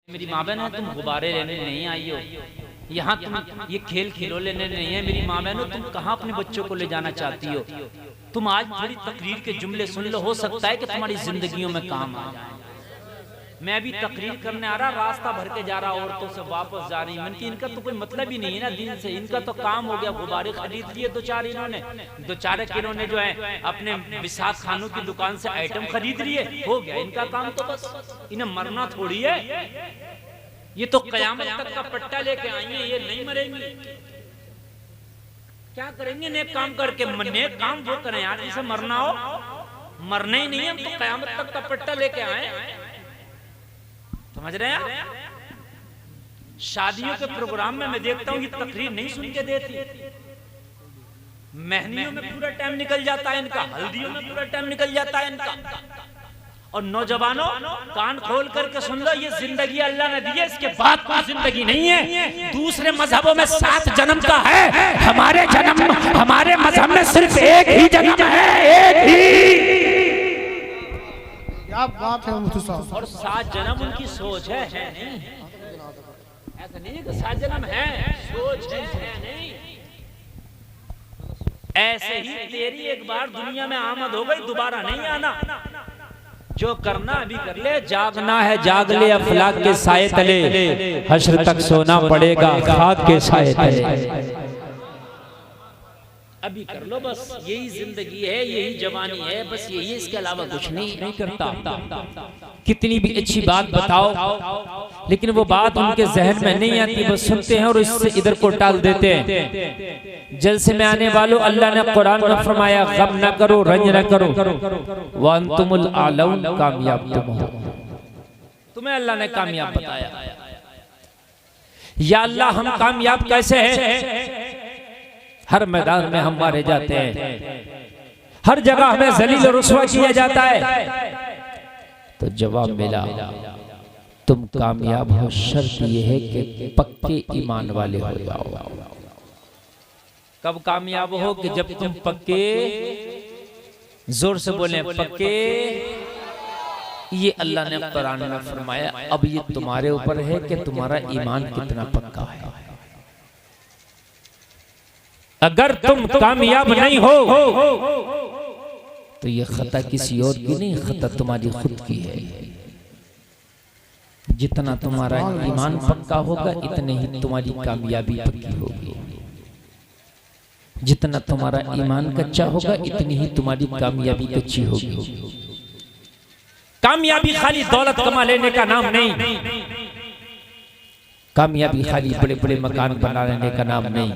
मेरी माँ बहन है, तुम गुब्बारे लेने नहीं आई हो, यहाँ तुम ये खेल खिलो लेने नहीं है। मेरी माँ बहन हो, तुम कहाँ अपने बच्चों को ले जाना चाहती हो? तुम आज थोड़ी तकरीर के जुमले सुन लो, हो सकता है कि तुम्हारी जिंदगियों में काम आ जाए। मैं भी तकरीर करने आ रहा, रास्ता भर के जा रहा, औरतों से वापस जा रही। मन की इनका तो कोई मतलब ही नहीं है ना दिन से, इनका तो काम हो गया, गुब्बारे खरीद लिए दो चार इन्होंने जो है अपने विसाख खानों की दुकान से आइटम खरीद लिए, हो गया इनका काम। तो बस इन्हें मरना थोड़ी है, ये तो कयामत तक का पट्टा लेके आई है, ये नहीं मरेंगी। क्या करेंगे नेक काम करके? नेक काम वो करें यार जिसे मरना हो, मरना ही नहीं है, हम तो कयामत तक का पट्टा लेके आए। समझ रहे हैं? शादियों के प्रोग्राम में मैं देखता हूँ ये तकरीर नहीं सुन के देती। मेहंदियों में पूरा टाइम निकल जाता है इनका, हल्दियों में पूरा टाइम निकल जाता है इनका। और नौजवानों कान खोल करके सुन लो, ये जिंदगी अल्लाह ने दी है, इसके बाद कोई जिंदगी नहीं है। दूसरे मजहबों में 7 जन्म का है, हमारे मजहब में सिर्फ एक ही जन्म है, एक ही। क्या बात है मुफ्ती साहब। और 7 जन्म उनकी सोच है नहीं, ऐसा नहीं है कि 7 जन्म है, सोच है नहीं। ऐसे ही तेरी एक बार दुनिया में आमद हो गई, दोबारा नहीं आना। जो करना अभी कर ले, जागना है जाग ले, अफलाक के साए तले, हश्र तक सोना पड़ेगा खाक के साए तले। अभी कर लो बस, यही जिंदगी है, यही जवानी है, बस यही, इसके अलावा कुछ नहीं करता। कितनी भी अच्छी बात बताओ, लेकिन वो बात उनके जहन में नहीं आती, बस सुनते हैं और इससे इधर को टाल देते हैं। जलसे में आने वालों, अल्लाह ने कुरान में फरमाया, गम न करो, रंज न करो, व अंतुमुल आलऊन, कामयाब तुम हो। तुम्हें अल्लाह ने कामयाब बताया। या अल्लाह हम कामयाब कैसे हैं? हर मैदान में हम मारे जाते हैं, हर जगह हमें जलील और रुस्वा किया जाता है। तो जवाब मिला, तुम कामयाब हो, शर्त यह है कि पक्के ईमान वाले हो जाओ। कब कामयाब हो? कि जब तुम पक्के, जोर से बोले पक्के। ये अल्लाह ने कुरान में फरमाया। अब ये तुम्हारे ऊपर है कि तुम्हारा ईमान कितना पक्का है। अगर तुम कामयाब नहीं हो तो ये खता किसी और की नहीं, खता तुम्हारी खुद की है। जितना तुम्हारा ईमान पक्का होगा, इतने ही तुम्हारी कामयाबी पक्की होगी। जितना तुम्हारा ईमान कच्चा होगा, इतनी ही तुम्हारी कामयाबी कच्ची होगी। कामयाबी खाली दौलत कमा लेने का नाम नहीं, कामयाबी खाली बड़े बड़े मकान बना लेने का नाम नहीं।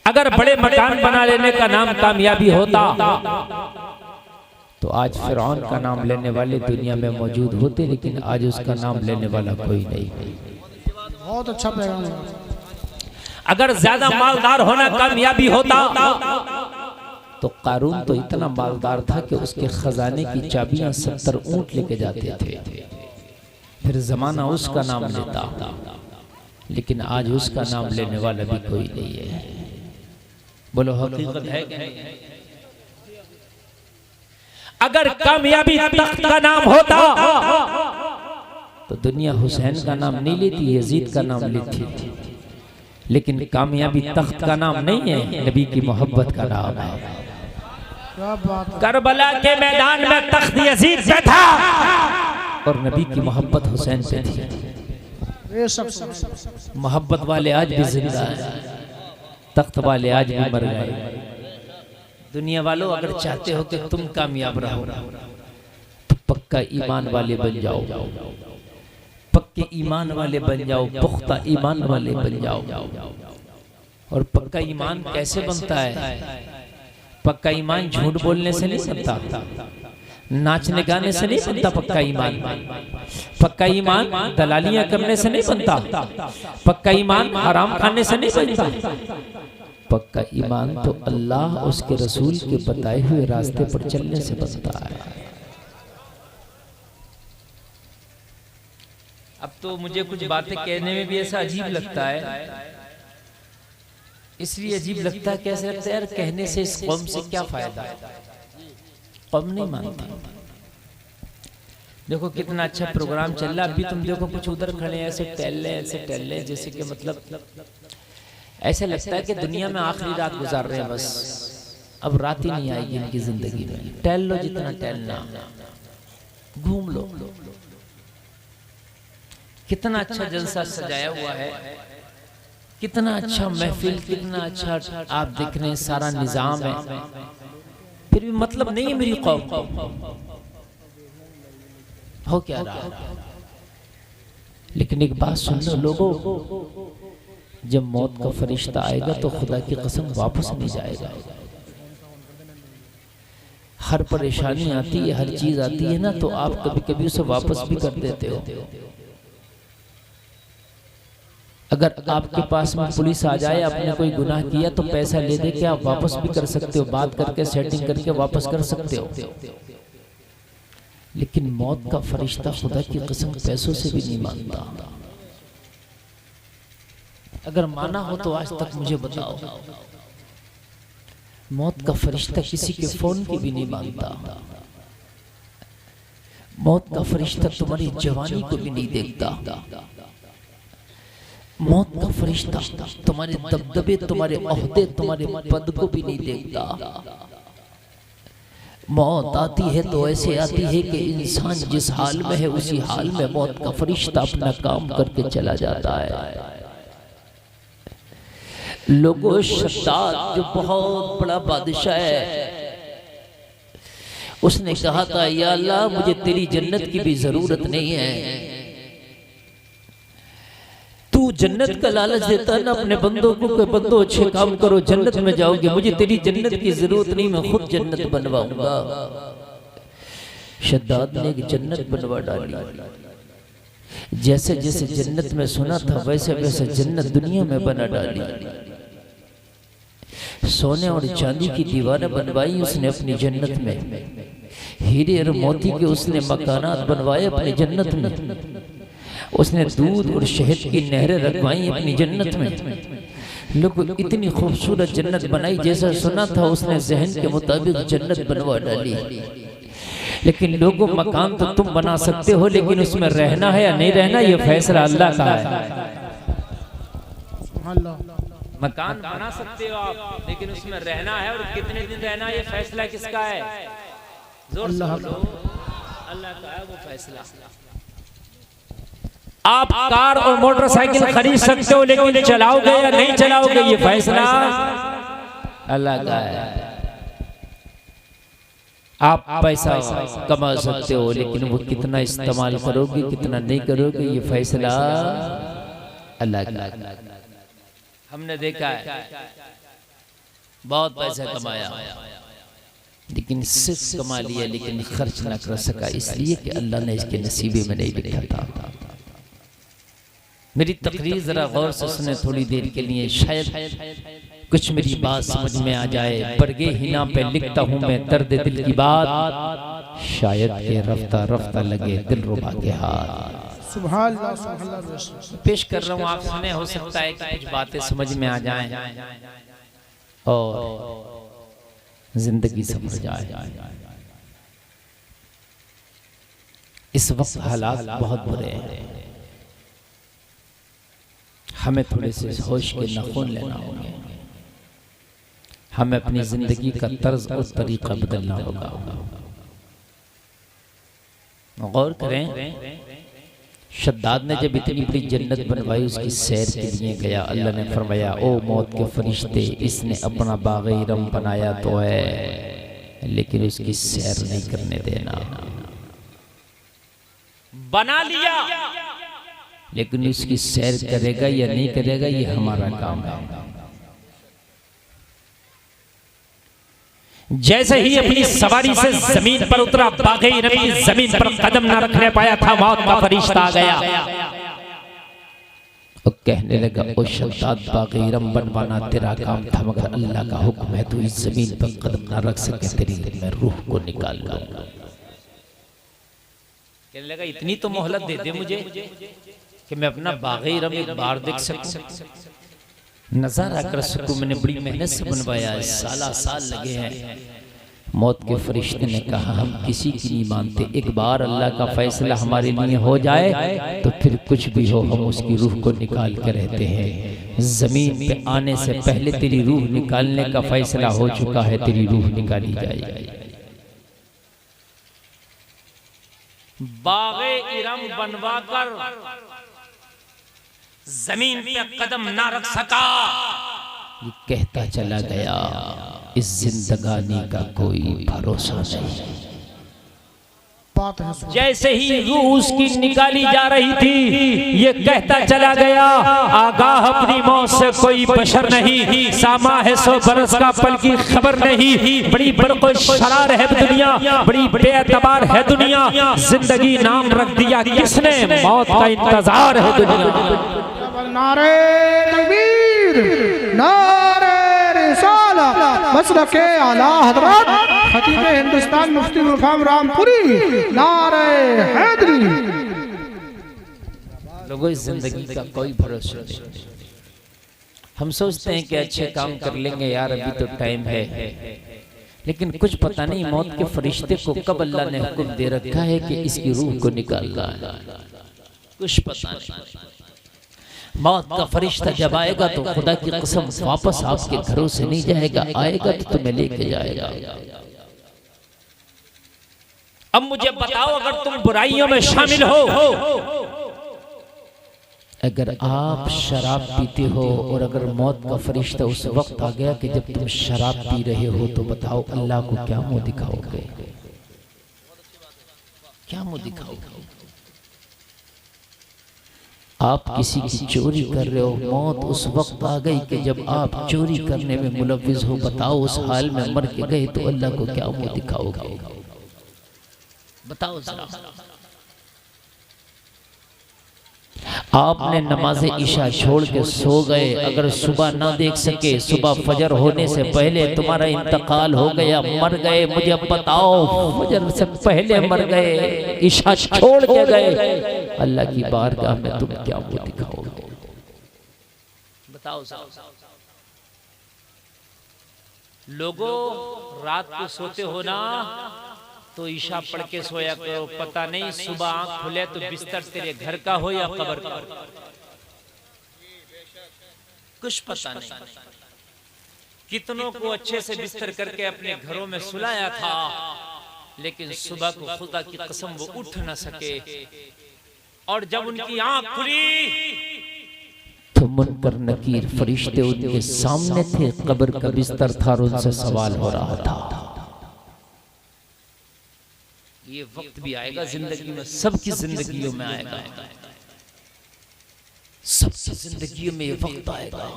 अगर बड़े मकान बना लेने का नाम कामयाबी होता तो आज फिरौन का नाम लेने वाले दुनिया में मौजूद होते, लेकिन आज उसका नाम लेने वाला कोई नहीं। बहुत अच्छा पैगाम है। अगर ज्यादा मालदार होना कामयाबी होता तो कारून तो इतना मालदार था कि उसके खजाने की चाबियां 70 ऊंट लेके जाते थे, फिर जमाना उसका नाम लेता। लेकिन आज उसका नाम लेने वाला भी कोई नहीं है। बोलो हकीकत है कि नहीं? अगर कामयाबी तख्त का नाम होता तो दुनिया हुसैन का नाम नहीं लेती, यजीद का नाम लेती थी। लेकिन कामयाबी तख्त का नाम नहीं है, नबी की मोहब्बत का नाम है। करबला के मैदान में तख्त यजीद पे था और नबी की मोहब्बत हुसैन पे थी। मोहब्बत वाले आज भी जिंदा हैं, तख्त वाले आज भी मर गए। दुनिया वालों, अगर चाहते हो कि तुम कामयाब रहो तो पक्का ईमान वाले बन जाओ, पक्के ईमान वाले बन जाओ, पुख्ता ईमान वाले बन जाओ। और पक्का ईमान कैसे बनता है? पक्का ईमान झूठ बोलने से नहीं बनता, नाचने गाने से नहीं बनता। पक्का ईमान, पक्का ईमान दलालियां करने से नहीं बनता। पक्का ईमान हराम खाने से नहीं बनता। पक्का ईमान तो अल्लाह उसके रसूल के बताए हुए रास्ते पर चलने से बनता है। अब तो मुझे कुछ बातें कहने में भी ऐसा अजीब लगता है, इसलिए अजीब लगता है, कैसे लगता है यार, कहने से इस कौम से क्या फायदा है? कौम नहीं मानती। देखो कितना अच्छा प्रोग्राम चल रहा है। अभी तुम देखो कुछ उधर खड़े हैं, ऐसे टहल ले जैसे कि मतलब ऐसे लगता है कि दुनिया में आखिरी रात गुजार रहे हैं बस, अब रात ही नहीं आएगी इनकी जिंदगी में। टहल लो जितना टहलना, घूम लो। कितना अच्छा जलसा सजाया हुआ है, कितना अच्छा महफिल, कितना अच्छा आप देख रहे हैं, सारा निजाम है, फिर भी मतलब नहीं है मेरी कौम हो क्या रहा। लेकिन एक बात सुन लो लोगों, जब मौत का फरिश्ता आएगा तो खुदा की कसम वापस नहीं जाएगा। हर परेशानी आती है, हर चीज आती है ना, तो आप कभी कभी उसे वापस भी कर देते हो। अगर आपके पास में पुलिस आ जाए, आपने कोई गुनाह किया तो पैसा ले दे के आप वापस भी कर सकते हो, बात करके सेटिंग करके वापस कर सकते हो। लेकिन मौत का फरिश्ता खुदा की कसम पैसों से भी नहीं मानता। अगर माना हो तो आज तक मुझे बताओ। मौत का फरिश्ता किसी के फोन की भी नहीं मानता। मौत का फरिश्ता तुम्हारी जवानी को भी नहीं देखता। मौत का फरिश्ता तुम्हारे दबदबे, तुम्हारे ओहदे, तुम्हारे पद को भी नहीं देखता। मौत आती है तो ऐसे आती है कि इंसान जिस हाल में है उसी हाल में मौत का फरिश्ता अपना काम करके चला जाता है। लोगों, शद्दाद जो बहुत बड़ा बादशाह है, उसने कहा था या अल्लाह मुझे तेरी जन्नत की भी जरूरत नहीं है, तू जन्नत का लालच देता ना अपने बंदों को कि बंदो अच्छे काम करो जन्नत में जाओगे, मुझे तेरी जन्नत की जरूरत नहीं, मैं खुद जन्नत बनवाऊंगा। शद्दाद ने एक जन्नत बनवा डाली। जैसे जैसे जन्नत में सुना था वैसे वैसे जन्नत दुनिया में बना डाली। सोने और चांदी की दीवारें बनवाई उसने अपनी जन्नत में। हीरे और मोती के उसने मकानात बनवाए अपनी जन्नत में। उसने दूध और शहद की नहरें रखवाई अपनी जन्नत में। लोग इतनी खूबसूरत जन्नत बनाई, जैसा सुना था उसने जहन के मुताबिक जन्नत बनवा डाली। लेकिन लोगों, मकान तो तुम बना सकते हो, लेकिन उसमें रहना है या नहीं रहना ये फैसला अल्लाह का है। मकान बना सकते हो आप, लेकिन उसमें रहना है और कितने दिन रहना ये फैसला किसका है? जोर से बोलो, अल्लाह का है वो फैसला। आप कार और मोटरसाइकिल खरीद सकते हो, लेकिन चलाओगे या नहीं चलाओगे ये फैसला अल्लाह का है। आप पैसा कमा सकते हो, लेकिन वो कितना इस्तेमाल करोगे कितना नहीं करोगे ये फैसला अल्लाह का। हमने देखा है बहुत पैसा कमाया, लेकिन सिर्फ कमा लिया लेकिन खर्च ना कर सका, इसलिए कि अल्लाह ने इसके नसीबे में नहीं लिखा था। मेरी तकरीर जरा गौर से सुने थोड़ी देर के लिए, शायद कुछ मेरी बात समझ में आ जाए। बरगे हिना पे लिखता हूँ मैं दर्द दिल की बात, शायद के रफ्ता रफ्ता लगे दिल रुबा के हाथ। सुभान अल्लाह, सुभान अल्लाह। पेश कर रहा हूँ, आप सुने, हो सकता है कि कुछ बातें समझ में आ जाएं और जिंदगी समझ जाए। इस वक्त हालात बहुत बुरे हैं, हमें थोड़े से होश के नाखून लेना होंगे। हमें अपनी जिंदगी का तर्ज और तरीका बदलना होगा। गौर करें, शद्दाद ने जब इतनी बड़ी जन्नत बनवाई उसकी सैर के लिए गया, अल्लाह ने फरमाया ओ मौत के फरिश्ते, इसने अपना बाग़ रम बनाया तो है, लेकिन उसकी सैर नहीं करने देना। बना लिया लेकिन उसकी सैर करेगा या नहीं करेगा ये हमारा काम है। जैसे ही अपनी सवारी से जमीन पर उतरा, बाग़ रमी जमीन पर कदम न रखने पाया था, मौत का फरिश्ता आ गया और कहने लगा ओ शद्दाद, बाग़ रम बनवाना तेरा काम था, मगर अल्लाह का हुक्म है तू इस जमीन पर कदम न रख सके, तेरी मैं रूह को निकाल लूंगा। कहने लगा इतनी तो मोहलत दे दे मुझे कि मैं अपना बाग़ रम एक बार देख सकूं, नजारा कर सकूं। मैंने बड़ी मेहनत से बनवाया है, साला साल लगे हैं, मौत के फरिश्ते ने कहा हम किसी की नहीं मानते, एक बार अल्लाह का फैसला हमारे लिए हो जाए तो फिर कुछ भी हो हम उसकी रूह को निकाल के रहते हैं। जमीन पे आने से पहले तेरी रूह निकालने का फैसला हो चुका है, तेरी रूह निकाली जाएगी। बागे इरम बनवाकर जमीन पे कदम ना रख सका, ये कहता चला गया इस जिंदगानी का कोई भरोसा नहीं। बात है जैसे ही रूह उसकी निकाली जा रही थी, ये कहता चला गया आगाह अपनी मौत से कोई बशर नहीं, सामा है 100 बरस का पल की खबर नहीं। बड़ी बड़को शरार है दुनिया, बड़ी बेअतबार है दुनिया, जिंदगी नाम रख दिया किसने, मौत का इंतजार है दुनिया। नारे तकबीर, नारे रिसालत, मसलके आला हज़रत खतीब हिंदुस्तान मुफ्ती गुलफाम रामपुरी, नारे हैदरी। लोगों इस जिंदगी का कोई भरोसा नहीं। हम सोचते हैं कि अच्छे काम कर लेंगे यार, अभी तो टाइम है, लेकिन कुछ पता नहीं मौत के फरिश्ते को कब अल्लाह ने हुक्म दे रखा है कि इसकी रूह को निकालना है, कुछ पता नहीं। मौत का फरिश्ता जब आएगा तो खुदा की कसम वापस आपके घरों से नहीं जाएगा, आएगा तो तुम्हें लेके जाएगा। अब मुझे बताओ, अगर तुम बुराइयों में शामिल हो, अगर आप शराब पीते हो और अगर मौत का फरिश्ता उस वक्त आ गया कि जब तुम शराब पी रहे हो, तो बताओ अल्लाह को क्या मुंह दिखाओगे, क्या मुंह दिखाओगे? आप किसी की चोरी कर रहे हो, मौत उस वक्त आ गई कि जब आप चोरी करने में मुलव्विज हो, बताओ उस हाल में मर के गए तो अल्लाह को क्या मुंह दिखाओगे? बताओ जरा। आपने नमाज़े इशा छोड़ के सो गए, अगर सुबह ना देख सके, सुबह फजर होने से पहले तुम्हारा इंतकाल हो गया, मर गए, मुझे बताओ फजर से पहले मर गए, इशा छोड़ के गए, अल्लाह की बारगाह में तुम क्या मुंह दिखाओगे? बताओ। लोगों रात को सोते हो ना तो ईशा पढ़ के सोया करो, पता नहीं सुबह आंख खुले तो बिस्तर तेरे घर का हो या कब्र का, कुछ पता नहीं। कितनों को अच्छे से बिस्तर करके अपने घरों में सुलाया था, लेकिन सुबह को खुदा की कसम वो उठ न सके, और जब उनकी आंख खुली तो मुनकर नकीर फरिश्ते उनके सामने थे, कब्र का बिस्तर था और उनसे सवाल हो रहा था। ये वक्त भी आएगा जिंदगी में, सबकी जिंदगियों में आएगा, सबकी जिंदगियों में ये वक्त आएगा।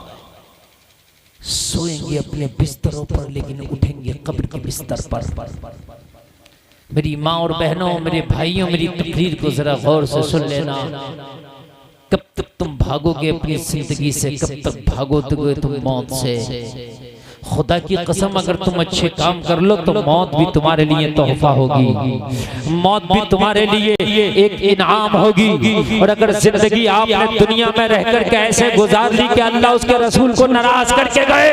सोएंगे अपने बिस्तरों पर लेकिन उठेंगे कब्र के बिस्तर पर। मेरी माँ और बहनों, मेरे भाइयों, मेरी तकरीर को जरा गौर से सुन लेना। कब तक तुम भागोगे अपनी जिंदगी से, कब तक भागोगे तुम मौत से? खुदा की कसम अगर तुम अच्छे काम कर लो तो मौत भी तुम्हारे लिए तोहफा होगी, मौत भी तुम्हारे लिए एक इनाम होगी। और अगर जिंदगी आपने दुनिया में रहकर के ऐसे गुजार ली कि अल्लाह उसके रसूल को नाराज करके गए,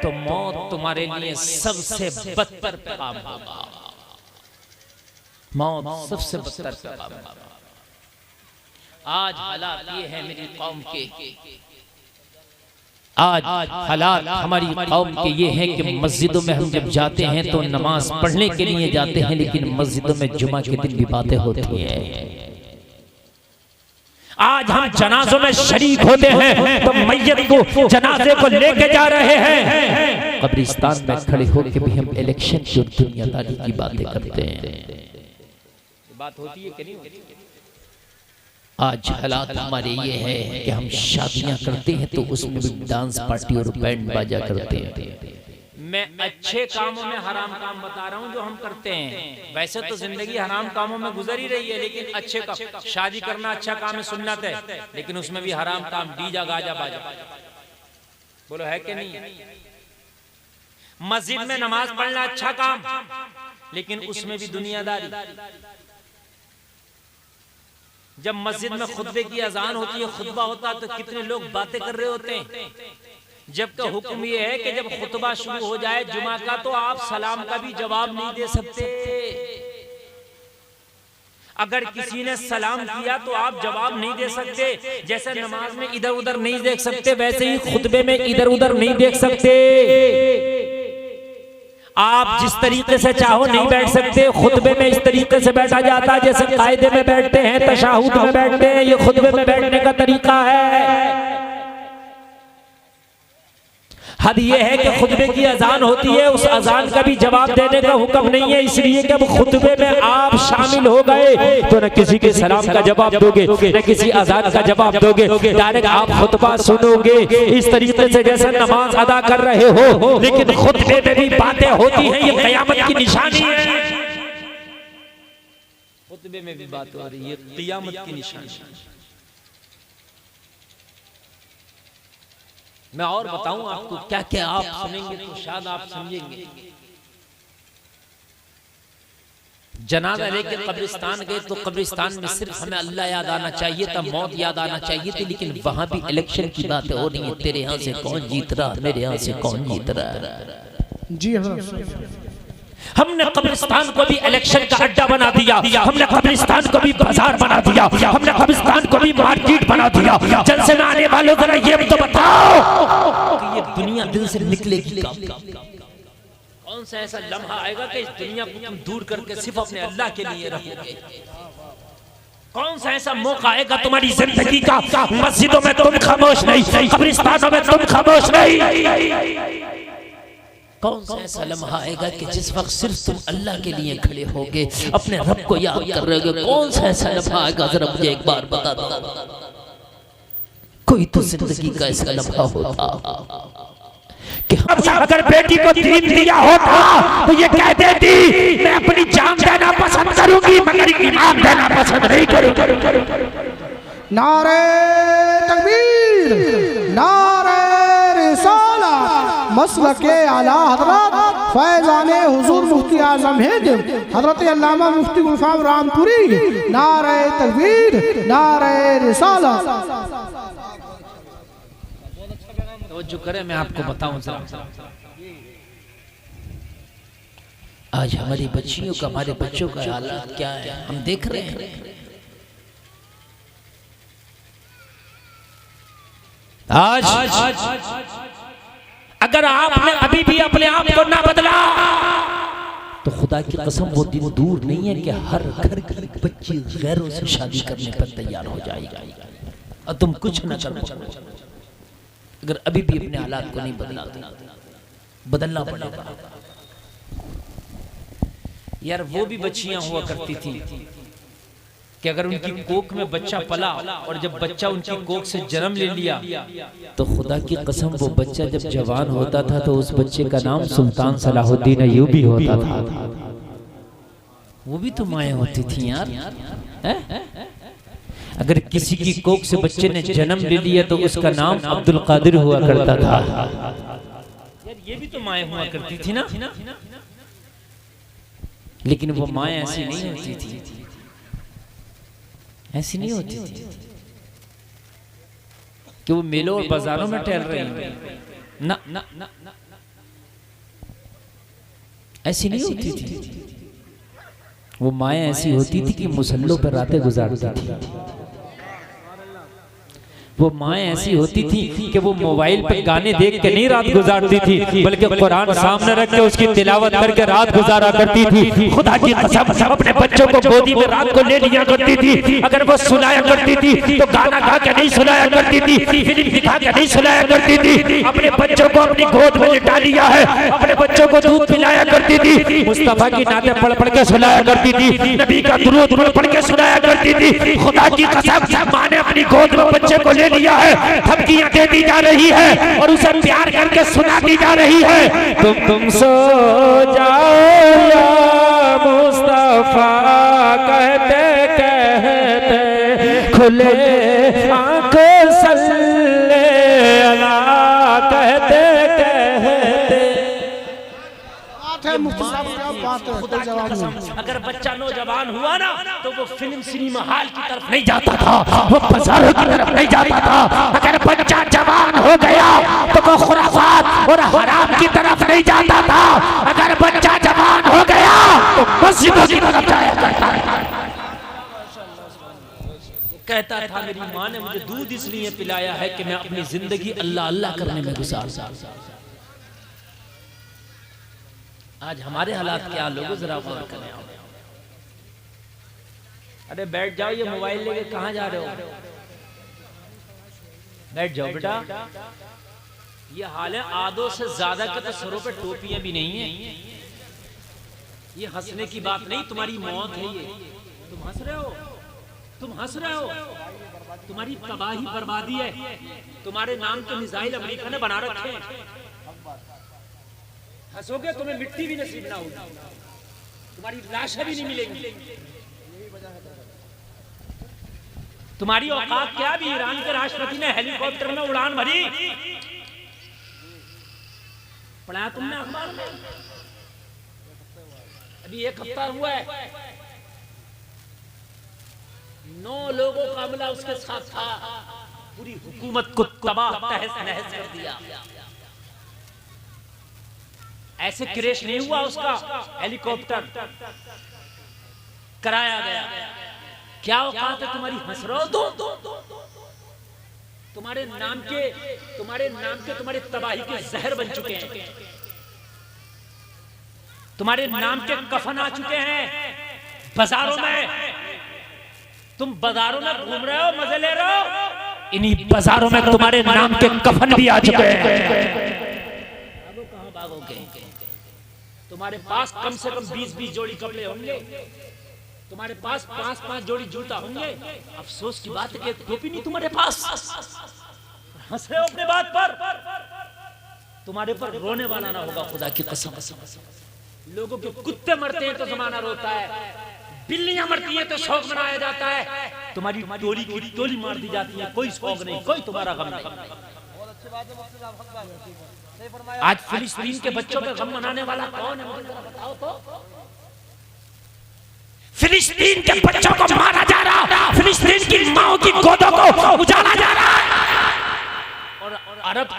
तो मौत तुम्हारे लिए सबसे बदतर पैगाम होगा, मौत सबसे बदतर पैगाम होगा। आज हालात ये है मेरी कौम के, आज हालात हमारी कौम के ये हैं कि मस्जिदों में हम जब जाते हैं तो नमाज पढ़ने के लिए जाते हैं, लेकिन मस्जिदों में जुमा के दिन भी बातें होती हैं। आज हम जनाजों में शरीक होते हैं तो मैयत को, जनाजे को लेके जा रहे हैं, कब्रिस्तान में खड़े होकर भी हम इलेक्शन की और दुनियादारी की बातें करते हैं। बात होती है कि नहीं होती? आज हालात हमारे ये है कि हम शादियां करते हैं तो उसमें भी डांस पार्टी और बैंड बाजा करते हैं। मैं अच्छे कामों में हराम काम बता रहा हूं जो हम करते हैं। वैसे तो जिंदगी हराम कामों में गुजर ही रही है, लेकिन अच्छे काम, शादी करना अच्छा काम है, सुन्नत है, लेकिन उसमें भी हराम काम, डीजा गाजा बाजा, बोलो है कि नहीं? मस्जिद में नमाज पढ़ना अच्छा काम, लेकिन उसमें भी दुनियादारी। जब मस्जिद में खुतबे की अजान होती है, खुतबा होता है, तो कितने लोग बातें कर रहे होते हैं। जबकि हुक्म ये है कि जब खुतबा शुरू हो जाए जुमा का तो आप सलाम का भी जवाब नहीं दे सकते। अगर किसी ने सलाम किया तो आप जवाब नहीं दे सकते। जैसे नमाज में इधर उधर नहीं देख सकते, वैसे ही खुतबे में इधर उधर नहीं देख सकते। आप जिस तरीके से चाहो नहीं बैठ सकते। खुतबे में इस तरीके से बैठा जाता है जैसे कायदे में बैठते हैं, तशाहुद में बैठते हैं, ये खुतबे में बैठने का तरीका है। हद ये है कि खुतबे की अजान होती है, उस अजान का भी जवाब देने का हुक्म नहीं है, इसलिए कि अब खुतबे में आप शामिल हो गए तो न किसी के सलाम का जवाब दोगे, न किसी अजान का जवाब दोगे, डायरेक्ट आप खुतबा सुनोगे इस तरीके से जैसे नमाज अदा कर रहे हो। लेकिन खुतबे में भी बातें होती हैं, ये क़यामत की निशानी है। खुतबे में भी बात हो रही है, क़यामत की निशानी। मैं और बताऊं आपको क्या क्या आप सुनेंगे तो शायद आप समझेंगे। जनाजा लेके कब्रिस्तान गए तो कब्रिस्तान में सिर्फ हमें अल्लाह याद आना चाहिए था, मौत याद आना चाहिए थी, लेकिन वहां भी इलेक्शन की बातें हो रही है। तेरे यहाँ से कौन जीत रहा, मेरे यहाँ से कौन जीत रहा। जी हमने कब्रिस्तान को भी इलेक्शन का अड्डा बना दिया, हमने कब्रिस्तान को भी बाजार बना दिया, हमने कब्रिस्तान को भी मार्केट बना दिया। जलसे में आने वालों को ये तो बताओ कि ये दुनिया दिल से निकलेगी कब? कौन सा ऐसा लम्हा आएगा कि इस दुनिया को तुम दूर करके सिर्फ अपने अल्लाह के लिए रहोगे? कौन सा ऐसा मौका आएगा तुम्हारी जिंदगी का, मस्जिदों में तुम खामोश नहीं, कब्रिस्तानों में तुम खामोश नहीं? कौन सा ऐसा लम्हा आएगा कि जिस वक्त सिर्फ तुम अल्लाह के लिए खड़े होगे, अपने रब को याद कर रहे होगे? कौन सा ऐसा लम्हा आएगा, जरा मुझे एक बार बता दो। कोई तो जिंदगी का ऐसा लम्हा होता कि अगर बेटी को दीन दिया होता तो ये कह देती मैं अपनी जान देना पसंद करूंगी मगर ईमान देना पसंद नहीं करूंगी। नारे तकबीर, नारे रिसालत, मसलके आला हज़रत फैज़ाने हुज़ूर मुफ्ती आज़म हिंद हज़रत अल्लामा मुफ्ती गुलफ़ाम रामपुरी। नारे तकबीर, नारे रिसालत। तो जो करे मैं आपको बताऊं जरा, आज हमारी बच्चियों का, हमारे बच्चों का हालात क्या है हम देख रहे हैं। आज अगर आपने अभी भी अपने आप को ना बदला तो खुदा की कसम वो दिन दूर नहीं है कि हर घर की बच्ची गैरों से शादी करने पर तैयार हो जाएगी और तुम कुछ न करो। अगर अभी भी अपने हालात को नहीं बदला तो बदलना पड़ेगा। यार वो भी बच्चियां हुआ करती थी कि अगर उनकी कोख में बच्चा पला और जब बच्चा उनकी कोख से जन्म ले लिया तो खुदा की कसम वो बच्चा जब जवान होता था तो उस बच्चे का नाम सुल्तान सलाहुद्दीन अय्यूबी होता था। वो भी तो माएँ होती थी यार। अगर किसी की कोख से बच्चे ने जन्म ले लिया तो उसका नाम अब्दुल कादिर हुआ करता था। यार ये भी तो माएँ हुआ करती थी ना। लेकिन वो माएँ ऐसी नहीं होती थी, ऐसी नहीं होती थी कि वो मेलों और बाजारों में टहल रही हैं। ना ना ना ऐसी नहीं होती थी। वो माएँ ऐसी होती थी कि मुसल्लों पर रातें गुजारती थी। वो माएँ ऐसी होती थी कि वो मोबाइल पर गाने देख के नहीं रात गुजारती थी बल्कि कुरान सामने रख के उसकी तिलावत करके रात गुजारा करती थी। खुदा की कसम अपने बच्चों को गोदी में रात को ले लिया करती थी। अगर वो सुनाया करती थी तो गाना गा के नहीं सुनाया करती थी, फिल्म दिखा के नहीं सुनाया करती थी। अपने बच्चों को अपनी गोद में लिटा लिया है, अपने बच्चों को दूध पिलाया करती थी, मुस्तफा की नाते पढ़ पढ़ के सुनाया करती थी, नबी का दुरूद पढ़ के सुनाया करती थी। खुदा की कसम माँ ने अपनी गोद में बच्चे को ले लिया है, धमकियां दे दी जा रही है और उसे प्यार करके सुना दी जा रही है। तुम सो जाओ या मुस्तफा कहते कहते खुले आंखें सल्ले अला कहते कहते। अगर बच्चा नौजवान हुआ ना तो वो फिल्म सिनेमा हॉल की तरफ नहीं जाता था, वो बाजारों की तरफ नहीं जाता था। अगर बच्चा जवान हो गया तो वो खुराफात और हराम की तरफ नहीं जाता था। अगर बच्चा जवान हो गया तो मस्जिदों की तरफ जाया करता था। कहता था मेरी माँ ने मुझे दूध इसलिए पिलाया है कि मैं अपनी जिंदगी अल्लाह अल्लाह करने में गुजार। आज हमारे हालात क्या लोगों, जरा गौर करें। अरे बैठ जाओ, ये मोबाइल लेके कहां जा रहे हो? बैठ जाओ बेटा। ये हाल है, आधों से ज्यादा के तो सरों पे टोपियां भी नहीं है। ये हंसने की बात नहीं, तुम्हारी मौत है ये। तुम हंस रहे हो, तुम हंस रहे हो। तुम्हारी तबाही बर्बादी है। तुम्हारे नाम के मिसाइल अमेरिका ने बना रखे हैं। हंसोगे तुम्हें मिट्टी भी नसीब ना होगी, तुम्हारी लाशें भी नहीं मिलेंगी। तुम्हारी औकात क्या भी? ईरान के राष्ट्रपति ने हेलीकॉप्टर में उड़ान भरी, पढ़ा तुमने अखबार में? अभी एक हफ्ता हुआ है, 9 लोगों का हमला उसके साथ था। पूरी हुकूमत को तबाह तहस नहस कर दिया। ऐसे क्रैश नहीं हुआ उसका हेलीकॉप्टर, कराया गया। क्या औकात है तुम्हारी? हंस रहे हो तुम? तुम्हारे नाम के तुम्हारी तबाही के जहर बन चुके हैं। तुम्हारे नाम के कफन आ चुके हैं बाजारों में। तुम बाजारों में घूम रहे हो, मजे ले रहे हो, इन्हीं बाजारों में तुम्हारे नाम के कफन भी आ चुके हैं। कहां भागोगे? तुम्हारे पास कम से कम 20-20 जोड़ी कपड़े होंगे, तुम्हारे पास 5-5 जोड़ी जूता होंगे। अफसोस की बात है कि एक टोपी नहीं तुम्हारे पास। हंस रहे हो अपने बात पर? तुम्हारे पर रोने वाला ना होगा, खुदा की कसम। लोगों के कुत्ते मरते हैं तो जमाना रोता है, बिल्लियां मरती हैं तो शौक मनाया जाता है। तुम्हारी टोली की टोली मार दी जाती है, कोई शौक नहीं, कोई तुम्हारा गम नहीं। आज फिलिस्तीन के बच्चों पे गम मनाने वाला कौन है? मुझे जरा बताओ तो। फिलिस्तीन के बच्चों को मारा जा रहा, फिलिस्तीन की माओ की गोदों को उजाला जा रहा है। और अरब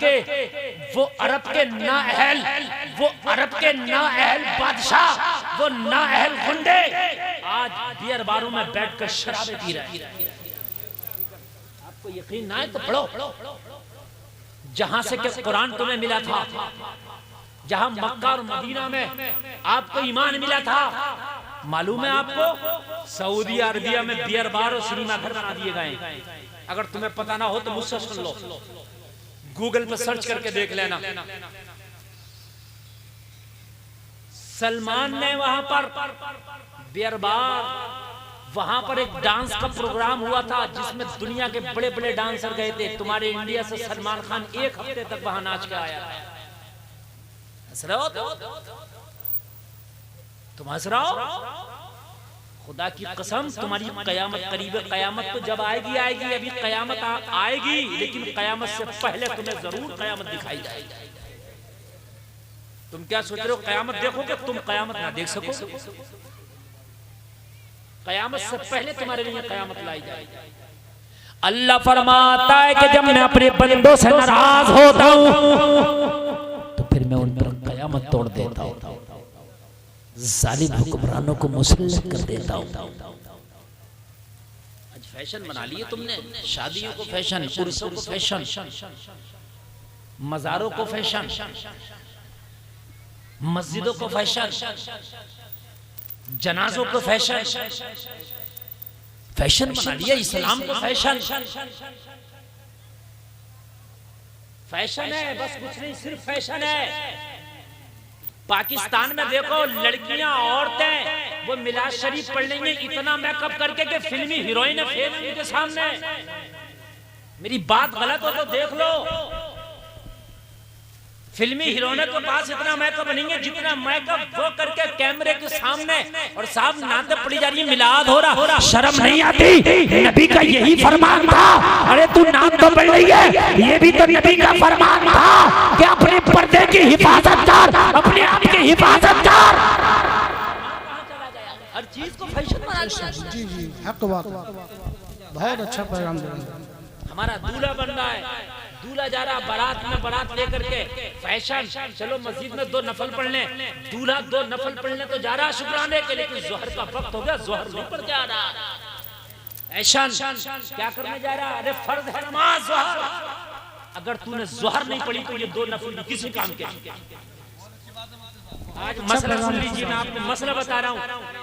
के नाअहल बादशाह, वो नाअहल गुंडे आज बियर बारों में बैठकर शराबें पी रहे हैं। आपको यकीन ना है तो पढ़ो। जहां से कि कुरान तुम्हें मिला था, जहां मक्का और मदीना में आपको ईमान मिला था, मालूम है आपको? सऊदी अरबिया में बियर बार और सिनेमा घर बना दिए गए। अगर तुम्हें पता ना हो तो मुझसे सुन लो, गूगल पर सर्च करके देख लेना। सलमान ने वहां पर बियर बार, वहां पर एक डांस का प्रोग्राम हुआ था जिसमें दुनिया के बड़े बड़े डांसर गए थे। तुम्हारे इंडिया से सलमान खान 1 हफ्ते तक वहां नाच के आया। हंस रहे हो? तुम हंस रहे हो? खुदा की कसम, तुम्हारी कयामत करीब है। कयामत तो जब आएगी आएगी, अभी कयामत आएगी, लेकिन कयामत से पहले तुम्हें जरूर कयामत दिखाई जाएगी। तुम क्या सोच रहे हो कयामत देखोगे? तुम कयामत ना देख सको। कयामत से पहले तुम्हारे लिए कयामत लाई जाएगी। अल्लाह फरमाता है कि जब मैं अपने बंदों से नाराज होता हूं तो फिर मैं उन पर कयामत तोड़ देता हूं, जालिम हुक्मरानों को मुसल्लत कर देता हूं। आज फैशन बना लिए तुमने, शादियों को फैशन, उर्सों को फैशन, मज़ारों को फैशन, मस्जिदों को फैशन, जनाजों को फैशन, फैशन बना लिया। इस्लाम को फैशन, फैशन है बस, कुछ नहीं, सिर्फ फैशन है। पाकिस्तान में देखो लड़कियां, औरतें वो मिलाद शरीफ पढ़ लेंगे इतना मेकअप करके कि फिल्मी हीरोइन है फेस उनके सामने। मेरी बात गलत हो तो देख लो। फिल्मी हीरोइनों के पास इतना मेकअप नहीं है जितना मेकअप वो करके कैमरे के सामने, और साहब नाते पड़ी जा रही है, मिलाद हो रहा। शर्म नहीं आती? नबी का यही फरमान था। अरे तू नाम तो पढ़ रही है, ये भी तो नबी का फरमान था कि अपने पर्दे की हिफाजत कर, अपने आप की हिफाजत कर। हर चीज को फैशन बना दिया। जी जी, हक बात, बहुत अच्छा पैगाम दे रहे हैं। हमारा दूल्हा बन रहा है, दूल्हा जा रहा बारात में, बारात लेकर के फैशन, चलो मस्जिद में 2 नफल पढ़ लें। दूल्हा 2 नफल पढ़ने तो जा रहा शुक्राने के, लेकिन जोहर का वक्त हो गया, जोहर नहीं पढ़ के आ रहा। फैशन क्या करने जा रहा? अरे फर्ज है नमाज जोहर। अगर तूने जोहर नहीं पढ़ी तो ये 2 नफल भी किसी काम के। आज मसला सुन लीजिए, मैं आपको मसला बता रहा हूँ।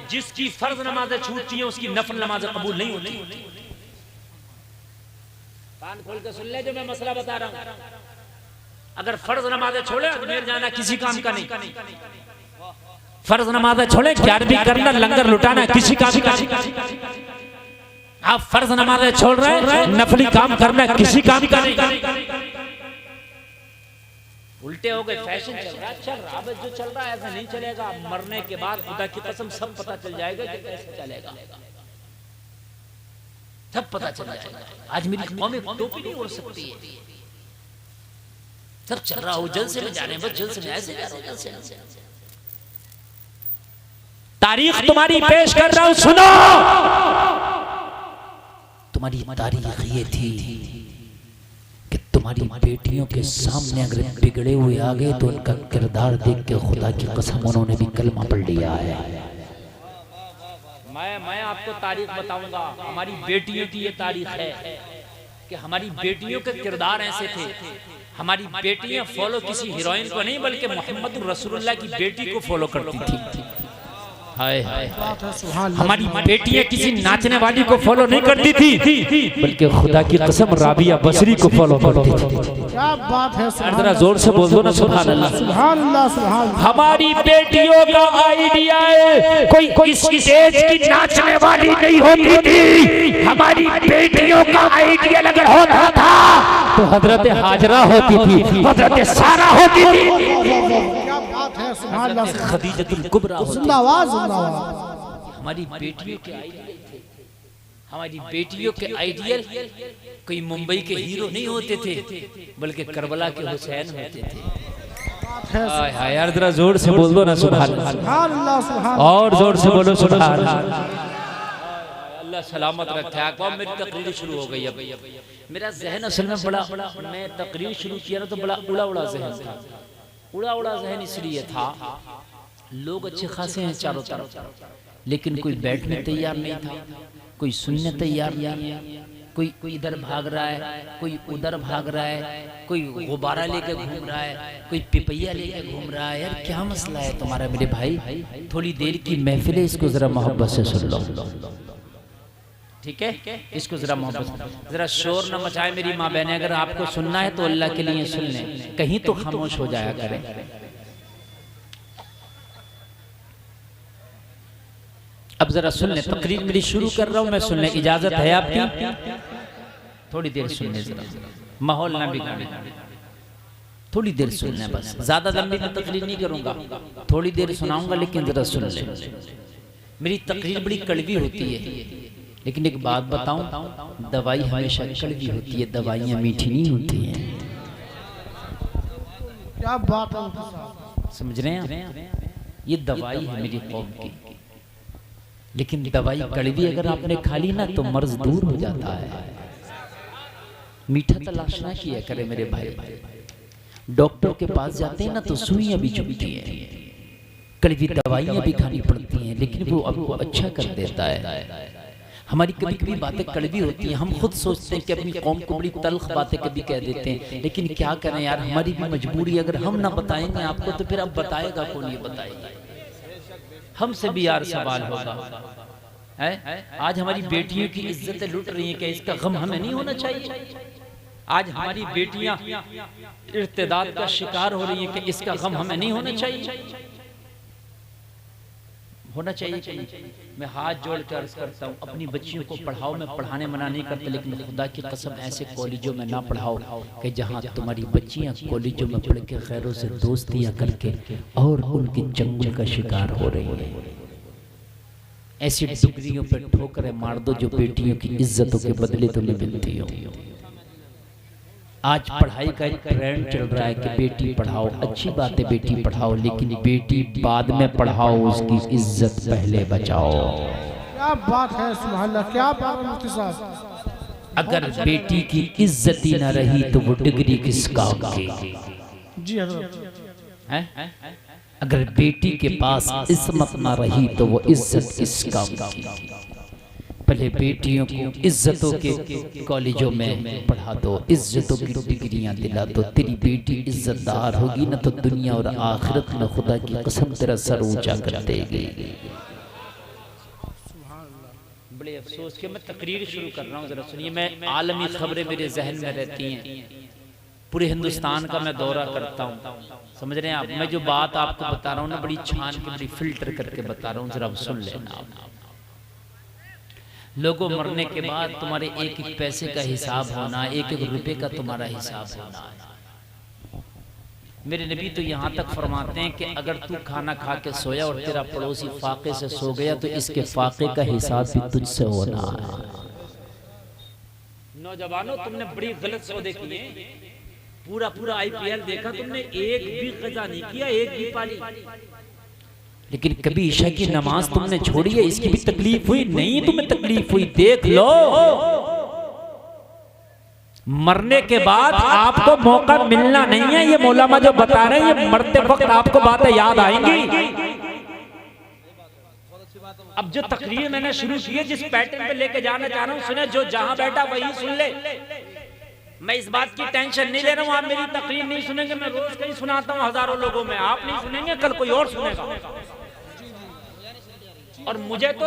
जिसकी फर्ज नमाजें छूटती हैं उसकी नफल नमाजें कबूल नहीं होती। कान खोल के सुन ले जो मैं मसला बता रहा हूँ। अगर फर्ज नमाजें छोड़े, अजमेर जाना किसी काम का नहीं। फर्ज नमाजें छोड़े, 11वीं करना, लंगर लुटाना किसी काम का नहीं। आप फर्ज नमाजें छोड़ रहे हैं, नफली काम करना किसी काम का नहीं। उल्टे हो गए, फैशन चल रहा है, जो चल रहा है ऐसा नहीं चलेगा। मरने के बाद खुदा की कसम सब पता चल जाएगा कि कैसे चलेगा, सब पता चल जाएगा। आज मेरी कौम में टोपी नहीं उड़ सकती है, सब चल रहा हो, जलसे में जाने, बस जलसे में ऐसे जलसे। तारीख तुम्हारी पेश कर रहा हूं, सुनो। तुम्हारी तारीख ये थी कि तुम्हारी बेटियों के सामने अगर बिगड़े हुए आ गए तो उनका किरदार देख के खुदा की कसम उन्होंने भी कलमा पढ़ लिया है। मैं आपको तारीख बताऊंगा। हमारी बेटियों की ये तारीख है कि हमारी बेटियों के किरदार ऐसे थे। हमारी बेटियां फॉलो किसी हीरोइन को नहीं बल्कि मोहम्मद रसूलुल्लाह की बेटी को फॉलो करती थी। हाय हाय, हमारी बेटियां किसी नाचने वाली को फॉलो नहीं करती थी बल्कि खुदा की कसम राबिया बसरी को फॉलो करती थी। क्या बात है, जरा जोर से बोल दो ना सुभान अल्लाह। सुभान अल्लाह, सुभान। हमारी बेटियों का आइडिया है कोई इस स्टेज की नाचने वाली नहीं होती थी। हमारी बेटियों का आइडिया अगर होता था तो हजरत हाजरा होती थी, हजरत सारा होती थी। खदीजतुल कुबरा जिंदाबाद, जिंदाबाद। हमारी बेटियों के आइडियल थे। हमारी बेटियों के आइडियल कोई मुंबई के हीरो नहीं होते थे बल्कि करबला के हुसैन होते थे। हाय हाय यार, जरा जोर से बोल दो ना सुभान अल्लाह, और जोर से बोलो सुभान अल्लाह। अल्लाह सलामत रखे। अब मेरी तकरीर शुरू हो गई। अब मेरा जहन असल में बड़ा, मैं तकरीर शुरू किया ना तो बड़ा उड़ा उड़ा जहन था। उड़ा उड़ा जहन इसलिए था, लोग अच्छे खासे हैं चारों तरफ, लेकिन कोई बैठने तैयार नहीं था, कोई सुनने तैयार नहीं है। कोई इधर भाग रहा है, कोई उधर भाग रहा है, कोई गुब्बारा लेके घूम रहा है, कोई पिपैया लेके घूम रहा है। यार क्या मसला है तुम्हारा मेरे भाई? थोड़ी देर की महफिल है, इसको जरा मोहब्बत से सुन लो, ठीक है? इसको जरा मोहब्बत, जरा शोर न मचाए मेरी माँ बहने। अगर आपको सुनना है तो अल्लाह के लिए सुन लें, कहीं तो खामोश हो जाया करें। अब जरा सुन लें, तकरीर मेरी शुरू कर रहा हूं मैं, सुन लें, इजाजत है आपकी? थोड़ी देर सुन लें, जरा माहौल ना बिगाड़े, थोड़ी देर सुन लें बस। ज्यादा लंबी मैं तकरीर नहीं करूंगा, थोड़ी देर सुनाऊंगा, लेकिन जरा सुन लें। मेरी तकरीर बड़ी कड़वी होती है, लेकिन एक बात बताऊं, दवाई हमेशा कड़वी होती है, दवाइयां मीठी नहीं होती हैं। क्या बात है, समझ रहे हैं? ये दवाई है मेरी कौम की, लेकिन दवाई कड़वी अगर आपने खा ली ना तो मर्ज दूर हो जाता है। मीठा तलाश ना किया करे मेरे भाई। डॉक्टर के पास जाते हैं ना तो सुइयां भी चुभती हैं, कड़वी दवाइयां भी खानी पड़ती हैं, लेकिन वो आपको अच्छा कर देता है। हमारी कभी कभी बातें कड़वी होती हैं, हम खुद सोचते हैं कि अपनी कौम को बड़ी तल्ख बातें कभी कह देते हैं, लेकिन क्या करें यार, हमारी भी मजबूरी। अगर हम ना बताएंगे आपको तो फिर अब बताएगा कौन? ये बताएगा, हमसे भी यार सवाल होगा। है आज हमारी बेटियों की इज्जतें लुट रही हैं, क्या इसका गम हमें नहीं होना चाहिए? आज हमारी बेटियां इर्तिदाद का शिकार हो रही हैं, कि इसका गम हमें नहीं होना चाहिए? होना चाहिए कि मैं हाथ जोड़ कर अर्ज करता हूँ, अपनी बच्चियों को पढ़ाओ। मैं पढ़ाने मना नहीं करता, लेकिन खुदा की कसम ऐसे कॉलेजों में ना पढ़ाओ कि जहाँ तुम्हारी बच्चियाँ कॉलेजों में पढ़ के खैरों से दोस्तियाँ करके और उनकी चंगुल का शिकार हो रही है। ऐसी डिग्रियों पर ठोकरें मार दो जो बेटियों की इज्जतों के बदले तुम्हें मिलती हो। आज पढ़ाई का एक ट्रेंड चल रहा है कि बेटी पढ़ाओ, अच्छी बात है बेटी पढ़ाओ, लेकिन बेटी बाद में पढ़ाओ, उसकी इज्जत पहले बचाओ। क्या बात है, सुभान अल्लाह, क्या बात है मुफ्ती साहब। अगर बेटी की इज्जत ही न रही तो वो डिग्री किस काम की जी हजरत। है? अगर बेटी के पास इस्मत न रही तो वो इज्जत किस काम की। पहले बेटियों को इज्जतों के कॉलेजों में पढ़ा दो, इज्जतों की डिग्रियां दिला दो, तेरी बेटी इज्जतदार होगी ना तो दुनिया और आखिरत में खुदा की कसम तेरा सर ऊंचा कर देगी। बड़े अफसोस के मैं तकरीर शुरू कर रहा हूँ, जरा सुनिए। मैं आलमी खबरें मेरे जहन में रहती हैं, पूरे हिंदुस्तान का मैं दौरा करता हूँ, समझ रहे हैं आप। मैं जो बात आपको बता रहा हूँ ना बड़ी छान के बड़ी फिल्टर करके बता रहा हूँ, जरा सुन लेना। लोगों मरने के बाद तुम्हारे एक एक पैसे का हिसाब होना, एक एक रुपए का तुम्हारा हिसाब होना है। मेरे नबी तो यहाँ तक फरमाते हैं कि अगर तू खाना खा के सोया और तेरा पड़ोसी फाके से सो गया तो इसके फाके का हिसाब भी तुझसे होना है। नौजवानों, तुमने बड़ी गलत सौदे किए। पूरा IPL देखा तुमने, एक भी कज़ा नहीं किया, एक भी पाली, लेकिन कभी ईशा की नमाज तुमने छोड़ी है, इसकी भी तकलीफ हुई नहीं? तुम्हें तकलीफ हुई? देख लो, मरने के बाद आपको मौका मिलना नहीं है। ये मौलाना जो बता रहे हैं, ये मरते वक्त आपको बातें याद आएंगी। अब जो तकरीर मैंने शुरू की है, जिस पैटर्न पे लेके जाना चाह रहा हूँ, सुने, जो जहां बैठा वही सुन ले। मैं इस बात की टेंशन नहीं ले रहा हूँ, आप मेरी तकरीर नहीं सुनेंगे, मैं रोज कहीं सुनाता हूँ हजारों लोगों में, आप नहीं सुनेंगे, कल कोई और सुनेगा। और मुझे तो,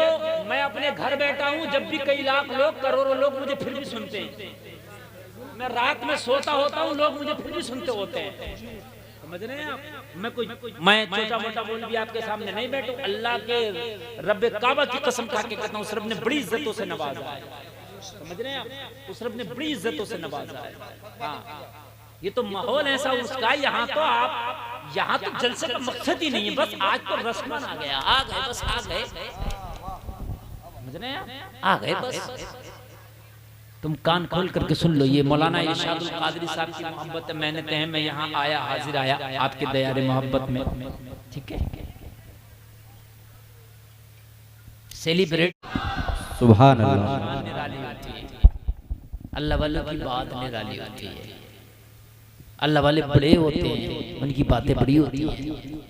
मैं अपने घर बैठा हूँ, जब भी कई लाख लोग, करोड़ों लोग मुझे फिर भी सुनते हैं। मैं रात में सोता होता हूँ, लोग मुझे फिर भी सुनते होते हैं, समझ रहे हैं आप। मैं छोटा मोटा बोल भी आपके सामने नहीं बैठूं। अल्लाह के रब्बे काबा की कसम खा के कहता हूँ, उस रब ने बड़ी इज्जतों से नवाजा है, समझ रहे हैं आप। उस रब ने बड़ी इज्जतों से नवाजा है। हाँ, ये तो माहौल ऐसा उसका, यहाँ तो आप, यहाँ तो जलसे का मकसद ही नहीं है, बस आज तो रस्मन आ गया, आ गए, बस आ गए, समझ रहे हैं, आ गए बस। तुम कान खोल करके सुन लो, ये मौलाना इरशादुल कादरी साहब की मोहब्बत है, मेहनत है, मैं यहाँ आया, हाजिर आया आपके दयारे मोहब्बत में, ठीक है। सेलिब्रेट, सुभान अल्लाह। अल्लाह वालों की बात निराली होती है, अल्लाह वाले बड़े होते हैं, उनकी बातें बड़ी होती हैं।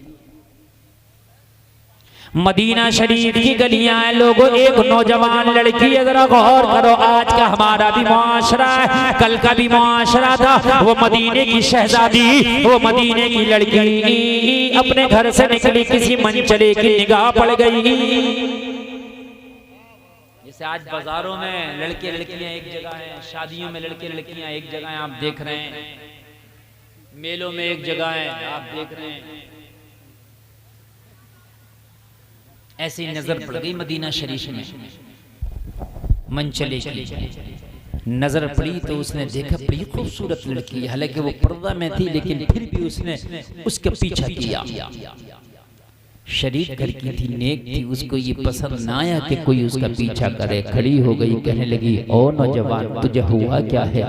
मदीना शरीफ की गलियां हैं लोगों, एक नौजवान लड़की है, जरा गौर करो, आज का हमारा भी मुआशरा है, कल का भी मुआशरा था। वो मदीने की शहजादी, वो मदीने की लड़की अपने घर से निकली, किसी मंचले की निगाह पड़ गई। जैसे आज बाजारों में लड़के लड़कियां एक जगह हैं, शादियों में लड़के लड़कियां एक जगह हैं, आप देख रहे हैं, मेलों में एक जगह है, आप देख रहे हैं। ऐसी नजर पड़ गई मदीना शरीफ में, मंचले की नजर पड़ी तो उसने देखा बड़ी खूबसूरत लड़की, हालांकि वो पर्दा में थी लेकिन फिर भी उसने उसके पीछा किया। शरीफ घर की थी, नेक थी, उसको ये पसंद ना आया कि कोई उसका पीछा करे। खड़ी हो गई, कहने लगी, ओ नौजवान, तुझे हुआ क्या है,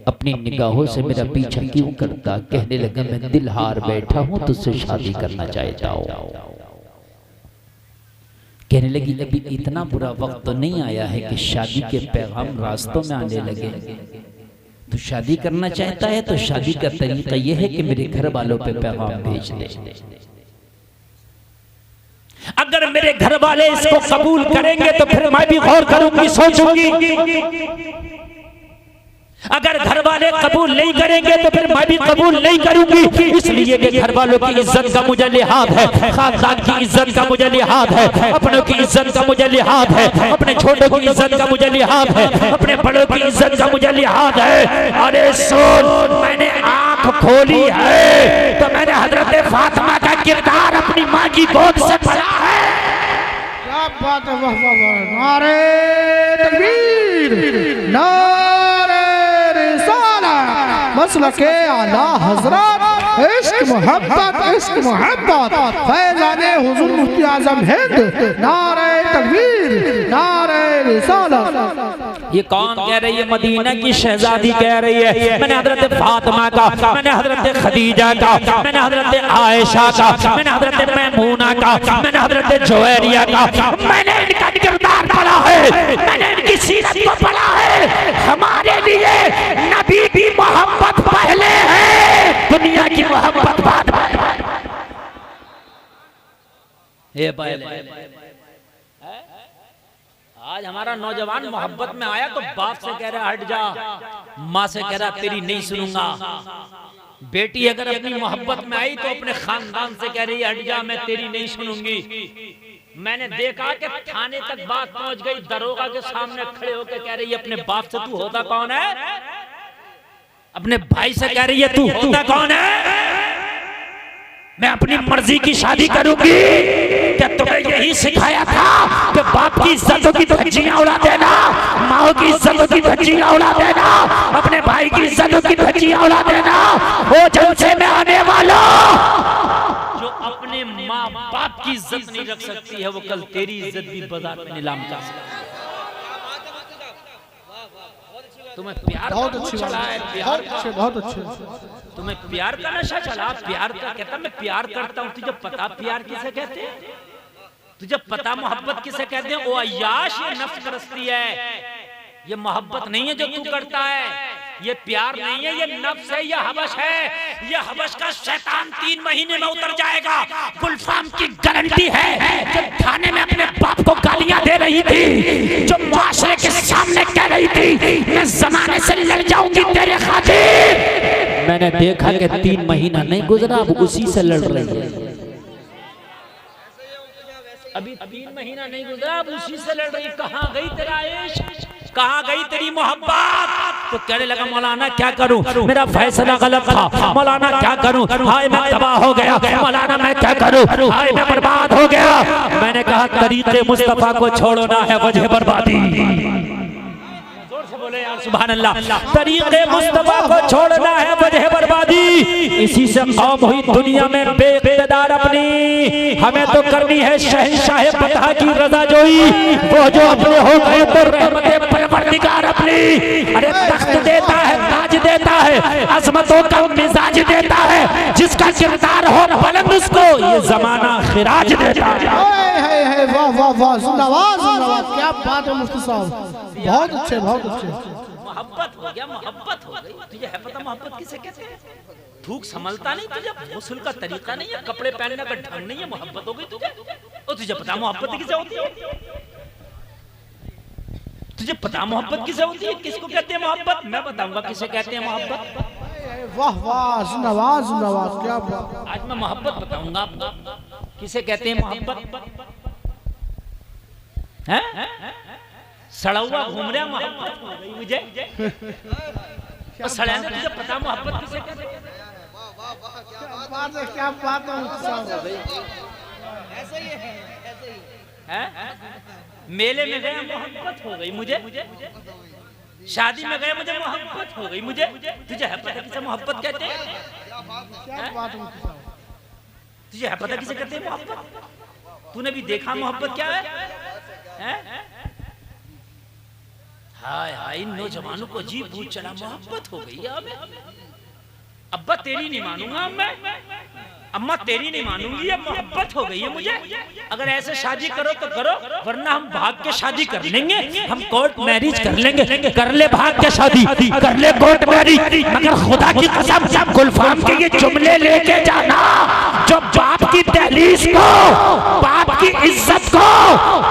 अपनी निगाहों से मेरा पीछा क्यों करता? कहने लगा, मैं दिल हार बैठा हूँ, तुझसे शादी करना चाहता हूँ। कहने लगी, अभी इतना बुरा वक्त तो नहीं आया है कि शादी के पैगाम रास्तों में आने लगे। तो शादी करना चाहता है तो शादी का तरीका यह है कि मेरे घर वालों पे पैगाम भेज दे। अगर मेरे घर वाले इसको कबूल करेंगे तो फिर मैं भी गौर करूंगी, सोचूंगी। अगर घर वाले कबूल नहीं करेंगे तो फिर मैं भी कबूल नहीं करूंगी। इसलिए कि घर वालों की इज्जत का मुझे लिहाज है, खानदान की इज्जत का मुझे लिहाज है, अपनों की इज्जत का मुझे लिहाज है, अपने छोटों की इज्जत का मुझे लिहाज है, अपने बड़ों की इज्जत का मुझे लिहाज है। अरे सुन, मैंने आंख खोली है तो मैंने हजरत फातिमा का किरदार अपनी माँ की गोद से पढ़ा है। क्या बात है, वाह वाह वाह, नारे तकबीर, नारे मसलके आला हजरत, इश्क मोहब्बत फैज़ाने हुज़ूर मुफ्ती आज़म हिंद, नारे तकबीर, नारे रिसालत। ये कौन कह रही है? मदीना की शहजादी कह रही है। मैंने हजरत फातिमा का, मैंने हजरत खदीजा का, मैंने हजरत आयशा का, मैंने हजरत मैमूना का, मैंने हजरत जुवैरिया का, मैंने इनका किरदार किरदार पढ़ा है, मैंने इनकी सीरत को पढ़ा है। हमारे लिए नबी की मोहब्बत पहले है, दुनिया की मोहब्बत बाद में। ये पहले आज हमारा नौजवान मोहब्बत में आया तो बाप से कह रहा हट जा, माँ से कह रहा तेरी नहीं सुनूंगा। बेटी अगर अपनी मोहब्बत में आई तो अपने खानदान से कह रही है हट जा, मैं तेरी नहीं सुनूंगी। मैंने देखा कि थाने तक बात पहुंच गई, दरोगा के सामने खड़े होकर कह रही है अपने बाप से तू होता कौन है, अपने भाई से कह रही है तू होता कौन है, मैं अपनी मर्जी की शादी करूंगी। क्या तुम्हें यही सिखाया था कि बाप की इज्जतों की धज्जियां उड़ा देना, माँ की इज्जतों की धज्जियां उड़ा देना, अपने भाई की इज्जतों की धज्जियां उड़ा देना? वो जलसे में आने वाला जो अपने माँ बाप की इज्जत नहीं रख सकती है, वो कल तेरी इज्जत भी बाजार में नीलाम कर सकती है। तुम्हें प्यार बहुत अच्छी बात है, बहुत अच्छे। तुम्हें प्यार का नशा चला, प्यार का कहता मैं प्यार करता हूँ। तुझे पता प्यार किसे कहते हैं? तुझे पता मोहब्बत किसे कहते हैं? ओ अय्याश, ये नफ्स परस्ती है, ये मोहब्बत नहीं है जो तू करता है, ये प्यार नहीं है, ये नफ्स है, ये हवश है। ये हवश का शैतान 3 महीने में उतर जाएगा। गुलफाम की गारंटी है। जब थाने में अपने बाप को गालियां दे रही थी, जो मुआशरे के सामने कह रही थी मैं जमाने से लड़ जाऊंगी तेरे खातिर, मैंने देखा कि 3 महीना नहीं गुजरा, अब उसी से लड़ रही है। अभी 3 महीना नहीं गुजरा, अब उसी से लड़ रही। कहाँ गई तेरा इश्क, कहाँ गई तेरी मोहब्बत? तो कहने लगा मौलाना क्या करूं, मेरा फैसला गलत था, मौलाना क्या करूं, हाय मैं तबाह हो गया, मौलाना मैं क्या करूं, हाय मैं बर्बाद हो गया। मैंने कहा तरीक़े मुस्तफा को छोड़ना है वजह बर्बादी। बोले यार सुभान अल्लाह। तरीक़े मुस्तफा को छोड़ना है वजह बर्बादी। इसी से कौम हुई दुनिया में बेइक़्तिदार अपनी। हमें तो करनी है शहंशाह फतह की रज़ा जोई, वो जो अपने हो गए तो रहमते परवरदिगार अपनी। अरे तख्त देता है, ताज देता है, अज़मतों का मिजाज देता है, जिसका किरदार हो बुलंद उसको ये ज़माना खिराज देता है। वाह वाह वाह, जिंदाबाद जिंदाबाद, क्या बात है मुफ्ती साहब, बहुत अच्छे बहुत अच्छे। मोहब्बत हो गया, मोहब्बत हो गई। तुझे है पता मोहब्बत किसे कहते हैं? थूक संभलता नहीं, तुझे गुस्ल का तरीका नहीं है, कपड़े पहनने का ढंग नहीं है, मोहब्बत हो गई तुझे। और तुझे पता मोहब्बत किसे होती है? तुझे पता मोहब्बत किसे होती है? किसको कहते हैं मोहब्बत? मैं बताऊंगा किसे कहते हैं मोहब्बत। वाह वाह, जिंदाबाद जिंदाबाद, क्या बात। आज मैं मोहब्बत बताऊंगा किसे कहते हैं मोहब्बत। हैं? सड़ा हुआ घूम रहा मोहब्बत हो गई मुझे। और सड़ा ने तुझे पता मोहब्बत किसे कहते हैं? क्या बात है मुफ्ती साहब, ऐसा ही है, ऐसा ही हैं? मेले में गए मोहब्बत हो गई मुझे, शादी में गए मुझे मोहब्बत हो गई मुझे। तुझे है पता किसे मोहब्बत कहते हैं? क्या बात है मुफ्ती साहब, तुझे है पता किसे कहते हैं मोहब्बत? तूने भी देखा मोहब्बत क्या है? हाय हाय, इन नौजवानों को अजीब भूत चला, मोहब्बत हो गई हमें। अब्बा तेरी नहीं मानूंगा मैं, अम्मा तेरी नहीं मानूंगी, अब मोहब्बत हो गई है मुझे। अगर ऐसे शादी करो तो करो, वरना हम भाग के शादी कर लेंगे, हम कोर्ट मैरिज कर लेंगे। कर ले भाग के शादी, कर ले कोर्ट मैरिज, मगर खुदा की कसम गुलफाम के ये जुमले लेके जाना जो बाप की दहलीज को, बाप की इज्जत को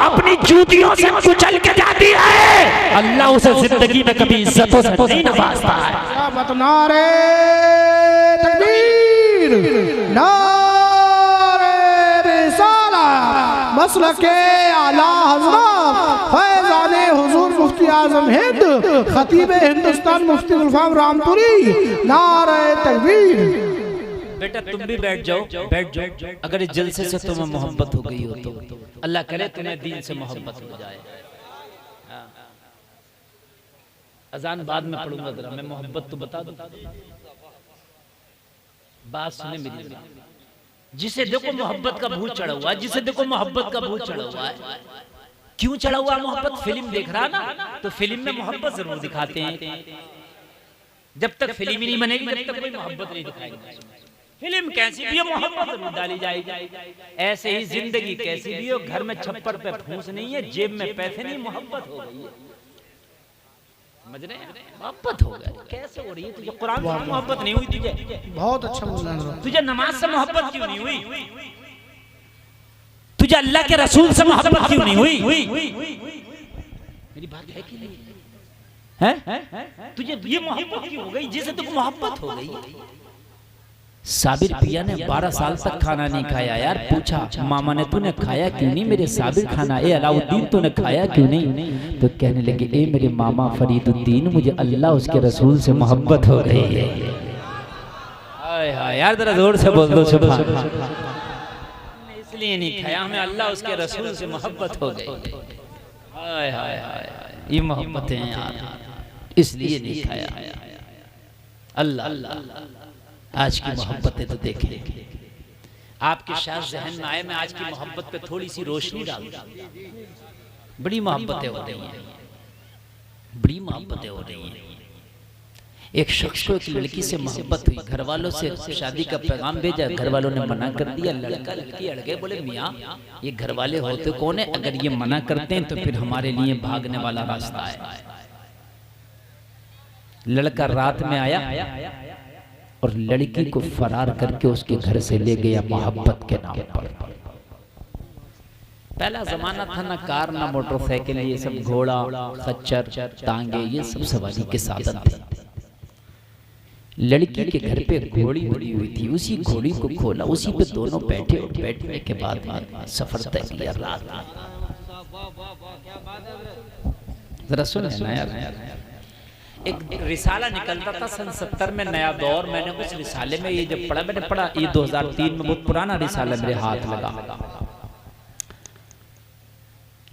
अपनी जूतियों से कुचल के जाती है, अल्लाह उसे जिंदगी में कभी इज्जतों से नहीं नवाजता है। क्या बात। नारे तकबीर, नारे रिसालत, मसलके आला हज़रत फैज़ाने हुज़ूर मुफ्ती आज़म हिंद, खतीब हिंदुस्तान मुफ्ती गुलफाम रामपुरी, नारे तकबीर। बेटा तुम भी बैठ जाओ, बैठ जाओ। अगर इस जलसे से तुम्हें मोहब्बत हो गई हो तो अल्लाह करे तुम्हें दीन से मोहब्बत हो जाए। अजान बाद में पढ़ूंगा, जरा मैं मोहब्बत तो बता दूं। बात सुने मेरी, जिसे देखो मोहब्बत का भूत चढ़ा हुआ है, जिसे देखो मोहब्बत का भूत चढ़ा हुआ है। क्यों चढ़ा हुआ मोहब्बत? फिल्म देख रहा ना, तो फिल्म में मोहब्बत जरूर दिखाते हैं। जब तक फिल्म ही नहीं बनेगी तब तक कोई मोहब्बत नहीं दिखाएगी। फिल्म कैसी भी हो मोहब्बत जरूर डाली जाएगी। ऐसे ही जिंदगी कैसी भी हो, घर में छप्पर पे फूंस नहीं है, जेब में पैसे नहीं, मोहब्बत हो गई है। समझ रहे हैं? मोहब्बत हो गई। कैसे हो रही है? तुझे कुरान से मोहब्बत नहीं हुई? तुझे बहुत अच्छा बोला। तुझे नमाज से मोहब्बत क्यों नहीं हुई? तुझे अल्लाह के रसूल से मोहब्बत क्यों नहीं हुई? मेरी बात है कि नहीं है? तुझे ये मोहब्बत क्यों हो गई जिससे तुझको मोहब्बत हो गई? साबिर पिया ने 12 साल तक खाना नहीं खाया यार। पूछा मामा ने तूने खाया क्यों नहीं मेरे साबिर खाना? ए अलाउद्दीन तूने खाया क्यों नहीं? तो कहने लगे ए मेरे मामा फरीदुद्दीन, मुझे अल्लाह उसके रसूल से मोहब्बत हो गई है। हाय हाय यार, जरा जोर से बोल दो सुभान अल्लाह। इसलिए नहीं खाया, हमें अल्लाह उसके रसूल से मोहब्बत हो गई। हाय हाय हाय, ये मोहब्बत है यार, इसलिए नहीं खाया। अल्लाह अल्लाह, आज की मोहब्बतें तो देखें। आपके शायद जहन में आए मैं आज की मोहब्बत पे थोड़ी सी रोशनी डाल दूं। बड़ी मोहब्बतें हो रही हैं, बड़ी मोहब्बतें हो रही हैं। एक शख्स को एक लड़की से मोहब्बत हुई, घर वालों से शादी का पैगाम भेजा, घर वालों ने मना कर दिया। लड़का लड़की अड़ गए, बोले मियाँ ये घर वाले होते कौन है, अगर ये मना करते हैं तो फिर हमारे लिए भागने वाला रास्ता है। लड़का रात में आया और लड़की को फरार करके उसके घर से ले गया मोहब्बत के नाम पर। पहला जमाना था ना कार ना मोटरसाइकिल, ये सब घोड़ा खच्चर तांगे ये सब सवारी के साधन थे। लड़की के घर पे घोड़ी बड़ी हुई थी, उसी घोड़ी को खोला, उसी पे दोनों बैठे और बैठने के बाद सफर तय किया रात। जरा सुन ना यार, एक रिसाला निकलता था सन 70 में, नया दौर। मैंने उस रिसाले में ये जब पढ़ा, मैंने पढ़ा ये 2003 में, बहुत पुराना रिसाला मेरे हाथ लगा।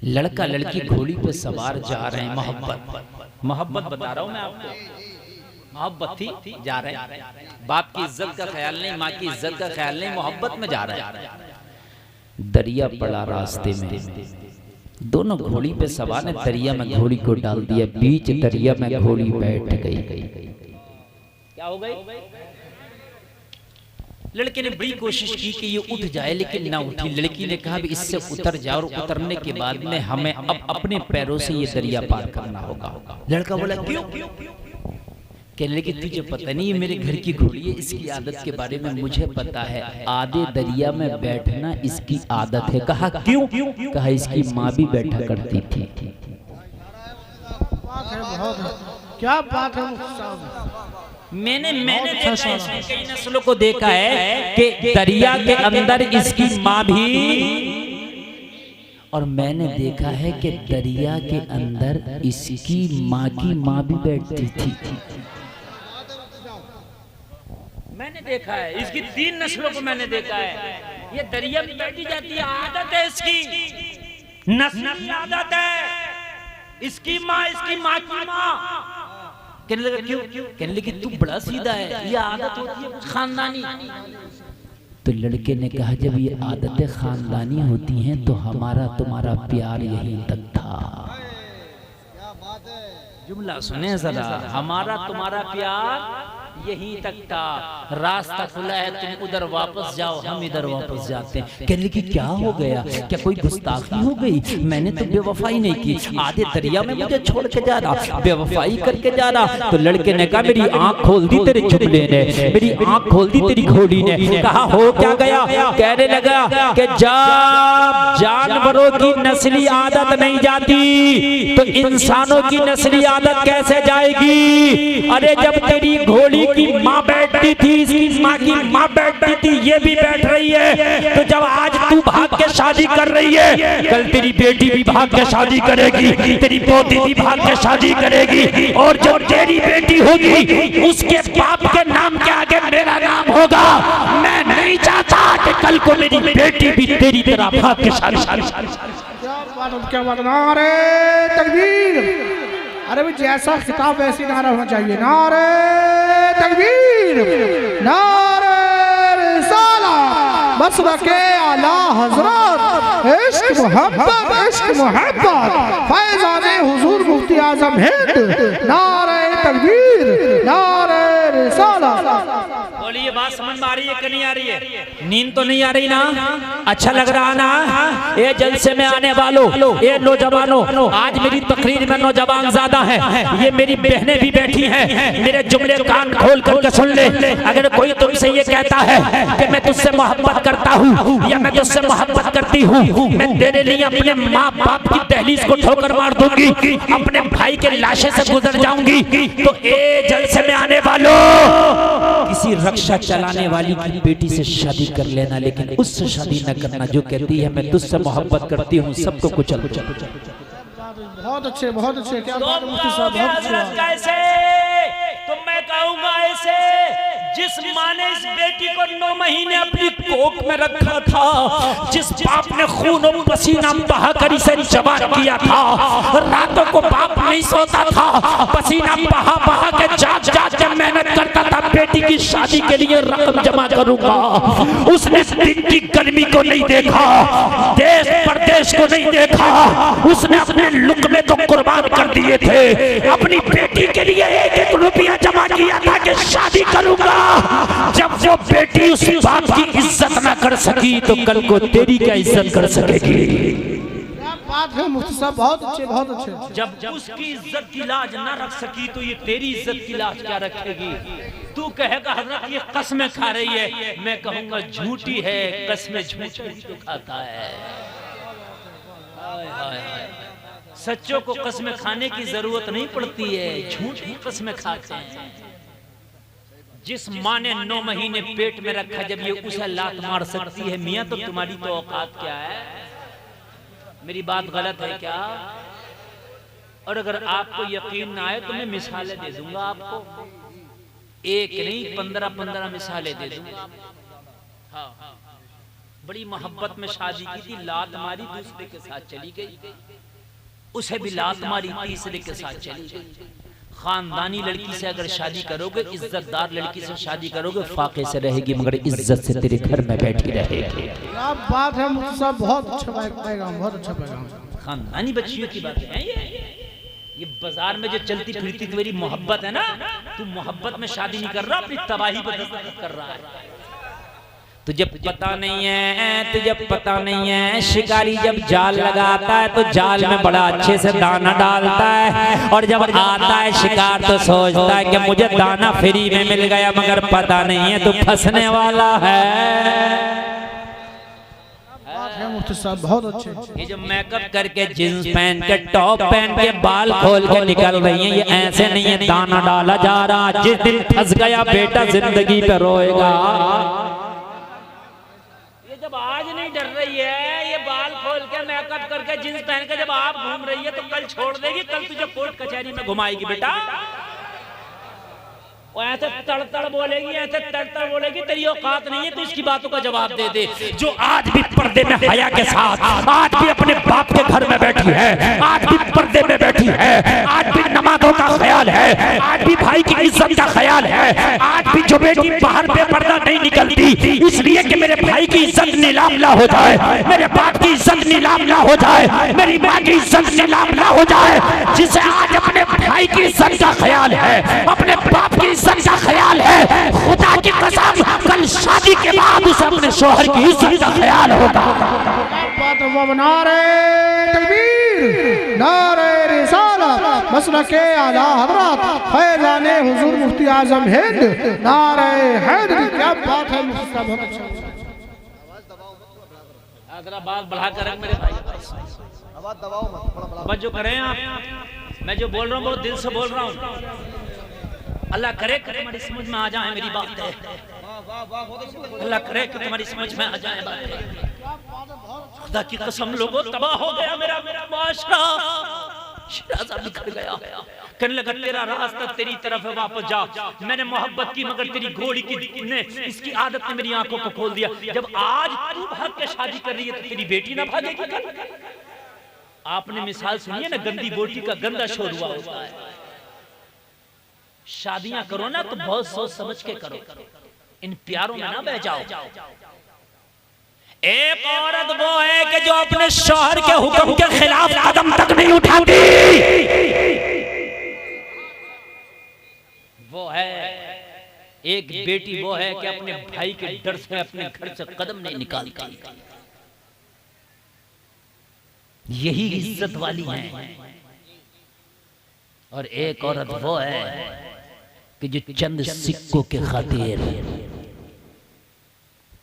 लड़का लड़की घोड़ी पे सवार जा रहे हैं, मोहब्बत बता रहा हूं मैं आपको, मोहब्बत थी, जा रहे हैं। बाप की इज्जत का ख्याल नहीं, माँ की इज्जत का ख्याल नहीं, मोहब्बत में जा रहे हैं। दरिया पड़ा रास्ते में, दोनों घोड़ी पे सवार ने दरिया में घोड़ी को डाल दिया, बीच दरिया में घोड़ी बैठ गई। क्या हो गई? लड़के ने बड़ी कोशिश की कि ये उठ जाए लेकिन ना उठी। लड़की ने कहा भी इससे उतर जाओ, और उतरने के बाद में हमें अब अपने पैरों से ये दरिया पार करना होगा। लड़का बोला क्यों? कहने लगी तुझे पता नहीं ये मेरे घर की घोड़ी है, इसकी आदत के बारे में मुझे पता है, आधे दरिया में बैठना इसकी आदत है। कहा क्यों? कहा इसकी माँ भी बैठा करती थी। क्या बात है? मैंने देखा है, इसमें कई नस्लों को देखा है कि दरिया के अंदर इसकी माँ भी, और मैंने देखा है कि दरिया के अंदर इसकी माँ की माँ भी बैठती थी। मैंने देखा है, इसकी 3 नस्लों को मैंने देखा है। ये दरिया में बैठी जाती है, आदत है इसकी, नस्ल आदत है। इसकी माँ की माँ। कहने लगा क्यों? कहने लगी तू बड़ा सीधा है, ये आदत होती है खानदानी। तो लड़के ने कहा जब ये आदतें खानदानी होती हैं तो हमारा तुम्हारा प्यार यहीं तक था। जुमला सुने जरा, हमारा तुम्हारा प्यार यहीं तक था, रास्ता खुला है, तुम उधर वापस जाओ, हम इधर वापस जाते हैं। कहने लगी क्या हो गया? क्या कोई गुस्ताखी हो गई? मैंने तो बेवफाई नहीं की, आधे दरिया में मुझे छोड़ के जा रहा, बेवफाई करके जा रहा। तो लड़के ने कहा मेरी आंख खोल दी तेरे जुमले ने, मेरी आंख खोल दी तेरी घोड़ी ने। कहा हो क्या गया? कहने लगा कि जब जानवरों की नस्ली आदत नहीं जाती तो इंसानों की नस्ली आदत कैसे जाएगी? अरे जब तेरी घोड़ी की माँ बैठती थी, इसकी माँ की माँ बैठती थी, ये भी बैठ रही है, तो जब आज तू भाग के शादी कर रही है, कल तेरी बेटी भी भाग के शादी करेगी, तेरी पोती भी भाग के शादी करेगी, और जब तेरी बेटी होगी उसके बाप के नाम के आगे मेरा नाम होगा। मैं नहीं चाहता कि कल को मेरी बेटी भी तेरी तरह भाग के शादी। क्या बात? नारे तकबीर! अरे भाई जैसा खिताब वैसी नारा होना चाहिए। नारे तकबीर, नारे रिसाला, मसलक के आला हजरत, इश्क मोहब्बत, फैज़ाने हुजूर मुफ्ती आज़म हिंद। नारे तकबीर, नारे रिसाला। बोलिए ये बात समझ में आ रही है कि नहीं आ रही है? नींद तो नहीं आ रही ना? अच्छा लग रहा ना? ये जलसे में आने वालों, ये नौजवानों, आज मेरी तकरीर में नौजवान ज्यादा है, ये मेरी बहनें भी बैठी हैं, मेरे जुमले कान खोल करके सुन ले। अगर कोई तुमसे ये कहता है कि मैं तुझसे मोहब्बत करता हूँ या मैं तुझसे मोहब्बत करती हूँ, मैं तेरे लिए अपने माँ बाप की दहलीज को ठोकर मार दूंगी, अपने भाई के लाशे से गुजर जाऊंगी, तो ए जलसे में आने वालों, किसी रक्षा चलाने वाली की बेटी से शादी कर लेना, लेकिन उससे शादी न करना जो कहती है मैं तुझसे मोहब्बत करती हूँ, सबको कुचल। बहुत अच्छे, बहुत अच्छे, क्या बात है मुफ्ती साहब, बहुत अच्छे। कैसे? तो मैं कहूँगा ऐसे, जिस माँ ने इस बेटी को 9 महीने अपनी कोख में रखा था, जिस बाप ने खून और पसीना बहाकर इसे जवान किया था, रातों को बाप नहीं सोता था, पसीना बहा बहा के जाग जाग के मेहनत करता था, बेटी की शादी के लिए रकम जमा करूंगा। उसने दिन की गर्मी को नहीं देखा, देश परदेश को नहीं देखा, उसने अपने लुक़मे तो कुर्बान कर दिए थे, अपनी बेटी के लिए 1-1 रुपया जमा किया था कि शादी करूंगा। जब वो बेटी उस बाप की इज्जत ना कर सकी, तो कल को तेरी क्या इज्जत कर सकेगी? क्या बात है मुफ्ती साहब, बहुत अच्छे, बहुत अच्छे। जब उसकी इज्जत की लाज ना रख सकी, तो ये तेरी इज्जत की लाज क्या रखेगी? तू कहेगा हजरत ये कसमें खा रही है, मैं कहूंगा झूठी है, कसमें झूठ तो खाता है। सच्चों को कसमें खाने की जरूरत नहीं पड़ती है, झूठ ही कसमें खाते हैं। जिस माँ ने 9 महीने पेट में रखा, जब ये उसे लात मार सकती है, मियाँ तो तुम्हारी तो औकात क्या है? मेरी बात गलत है क्या? और अगर आपको यकीन ना आए तो मैं मिसालें दे दूंगा आपको, एक नहीं 15-15 मिसालें दे दूंगा। हाँ, बड़ी मोहब्बत में शादी की थी, लात मारी, दूसरे के साथ चली गई, उसे भी लात मारी, तीसरे के साथ चली गई। खानदानी लड़की से अगर शादी करोगे, इज्जतदार लड़की से शादी करोगे, फाके से रहेगी मगर इज्जत से तेरे घर में बैठी रहेगी। क्या बात है मुफ्ती साहब, बहुत अच्छा पैगाम, बहुत अच्छा पैगाम। खानदानी बच्चियों की बातें हैं ये बाजार में जो चलती फिरती तुम्हारी मोहब्बत है ना, तू मोहब्बत में शादी नहीं कर रहा, अपनी तबाही पर कर रहा है। तुझे पता नहीं है, तुझे पता नहीं है, शिकारी जब जाल लगाता है तो जाल में बड़ा अच्छे से दाना डालता है, और जब आता है शिकार तो सोचता है कि मुझे दाना फ्री में मिल गया, मगर पता नहीं है तो फंसने वाला है। मुफ्ती साहब बहुत अच्छे। ये जो मेकअप करके जींस पहन के टॉप पहन के बाल खोल के निकल रही हैं, ये ऐसे नहीं है दाना डाला जा रहा, जिस दिन फंस गया बेटा जिंदगी पे रोएगा। जब आज नहीं डर रही है, ये बाल खोल के मेकअप करके जींस पहन के जब आप घूम रही है, तो कल छोड़ देगी, कल तुझे कोर्ट कचहरी में घुमाएगी बेटा। वो ऐसे तड़ बोलेगी, ऐसे तड़ बोलेगी, तेरी औकात नहीं है, तो इसकी बातों का जवाब दे दे। जो आज भी पर्दे में हया के साथ, आज भी अपने बाप के घर में बैठी है, आज भी पर्दे में बैठी है, आज भी नमाजों का ख्याल है, आज भी भाई की इज्जत का ख्याल है, आज भी जो बेटी बाहर बेपर्दा नहीं निकलती, इसलिए कि मेरे भाई की इज्जत नीलाम ना हो जाए, मेरे बाप की इज्जत नीलाम ना हो जाए, मेरी माँ की इज्जत नीलाम ना हो जाए, जिसे आज अपने भाई की इज्जत का ख्याल है, अपने बाप की इज्जत का ख्याल है, खुदा की कसम कल शादी के बाद उसे अपने शोहर की इज्जत का ख्याल होगा। नारे तकबीर, नारे रिसालत, मसलके आला हज़रत फैज़ाने हुजूर मुफ्ती आज़म हिंद, नारे हैदरी। क्या बात है मुफ्ती साहब, बहुत अच्छा। जरा बात बढ़ा कर रख मेरे भाई, आवाज दबाओ मत, थोड़ा बढ़ा। जो करें आप, मैं जो बोल रहा हूँ बहुत दिल से बोल रहा हूँ। अल्लाह करे कि तुम्हारी समझ में आ जाए मेरी बात है, अल्लाह करे कि तुम्हारी समझ में आ जाए बात है। खुदा की कसम लोगों, तबाह हो गया मेरा माशरा, शिराज़ा बिखर गया। कहने लगा तेरा रास्ता तेरी तरफ है, वापस जा। मैंने मोहब्बत की मगर तेरी घोड़ी की ने इसकी आदत ने मेरी आंखों को खोल दिया। जब आज तू भाग के शादी कर रही है तो तेरी बेटी ना भागेगी। आपने मिसाल सुनी है ना, गंदी बोटी का गंदा शोर हुआ होता है। शादियां करो ना तो बहुत सोच समझ के करो, इन प्यारों में ना बह जाओ। एक औरत वो है कि जो अपने शौहर के हुक्म के खिलाफ कदम तक नहीं उठाती, वो है एक बेटी वो है कि अपने भाई के डर से अपने घर से कदम नहीं निकालती। यही इज्जत वाली है। और एक औरत वो है कि जो चंद सिक्कों के खातिर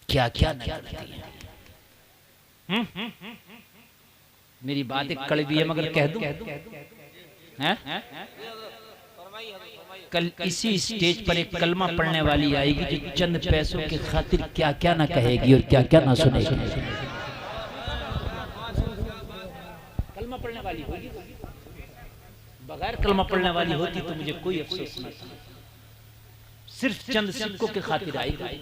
क्या क्या न करती है। मेरी बात एक कड़वी है मगर कह दूं हैं? कल इसी स्टेज पर एक कलमा पढ़ने वाली आएगी जो चंद पैसों के खातिर क्या क्या ना कहेगी और क्या क्या ना सुनेगी। कलमा पढ़ने वाली होगी, बगैर कलमा पढ़ने वाली होती तो मुझे कोई अफसोस नहीं था। सिर्फ चंद सिक्कों के खातिर आएगी।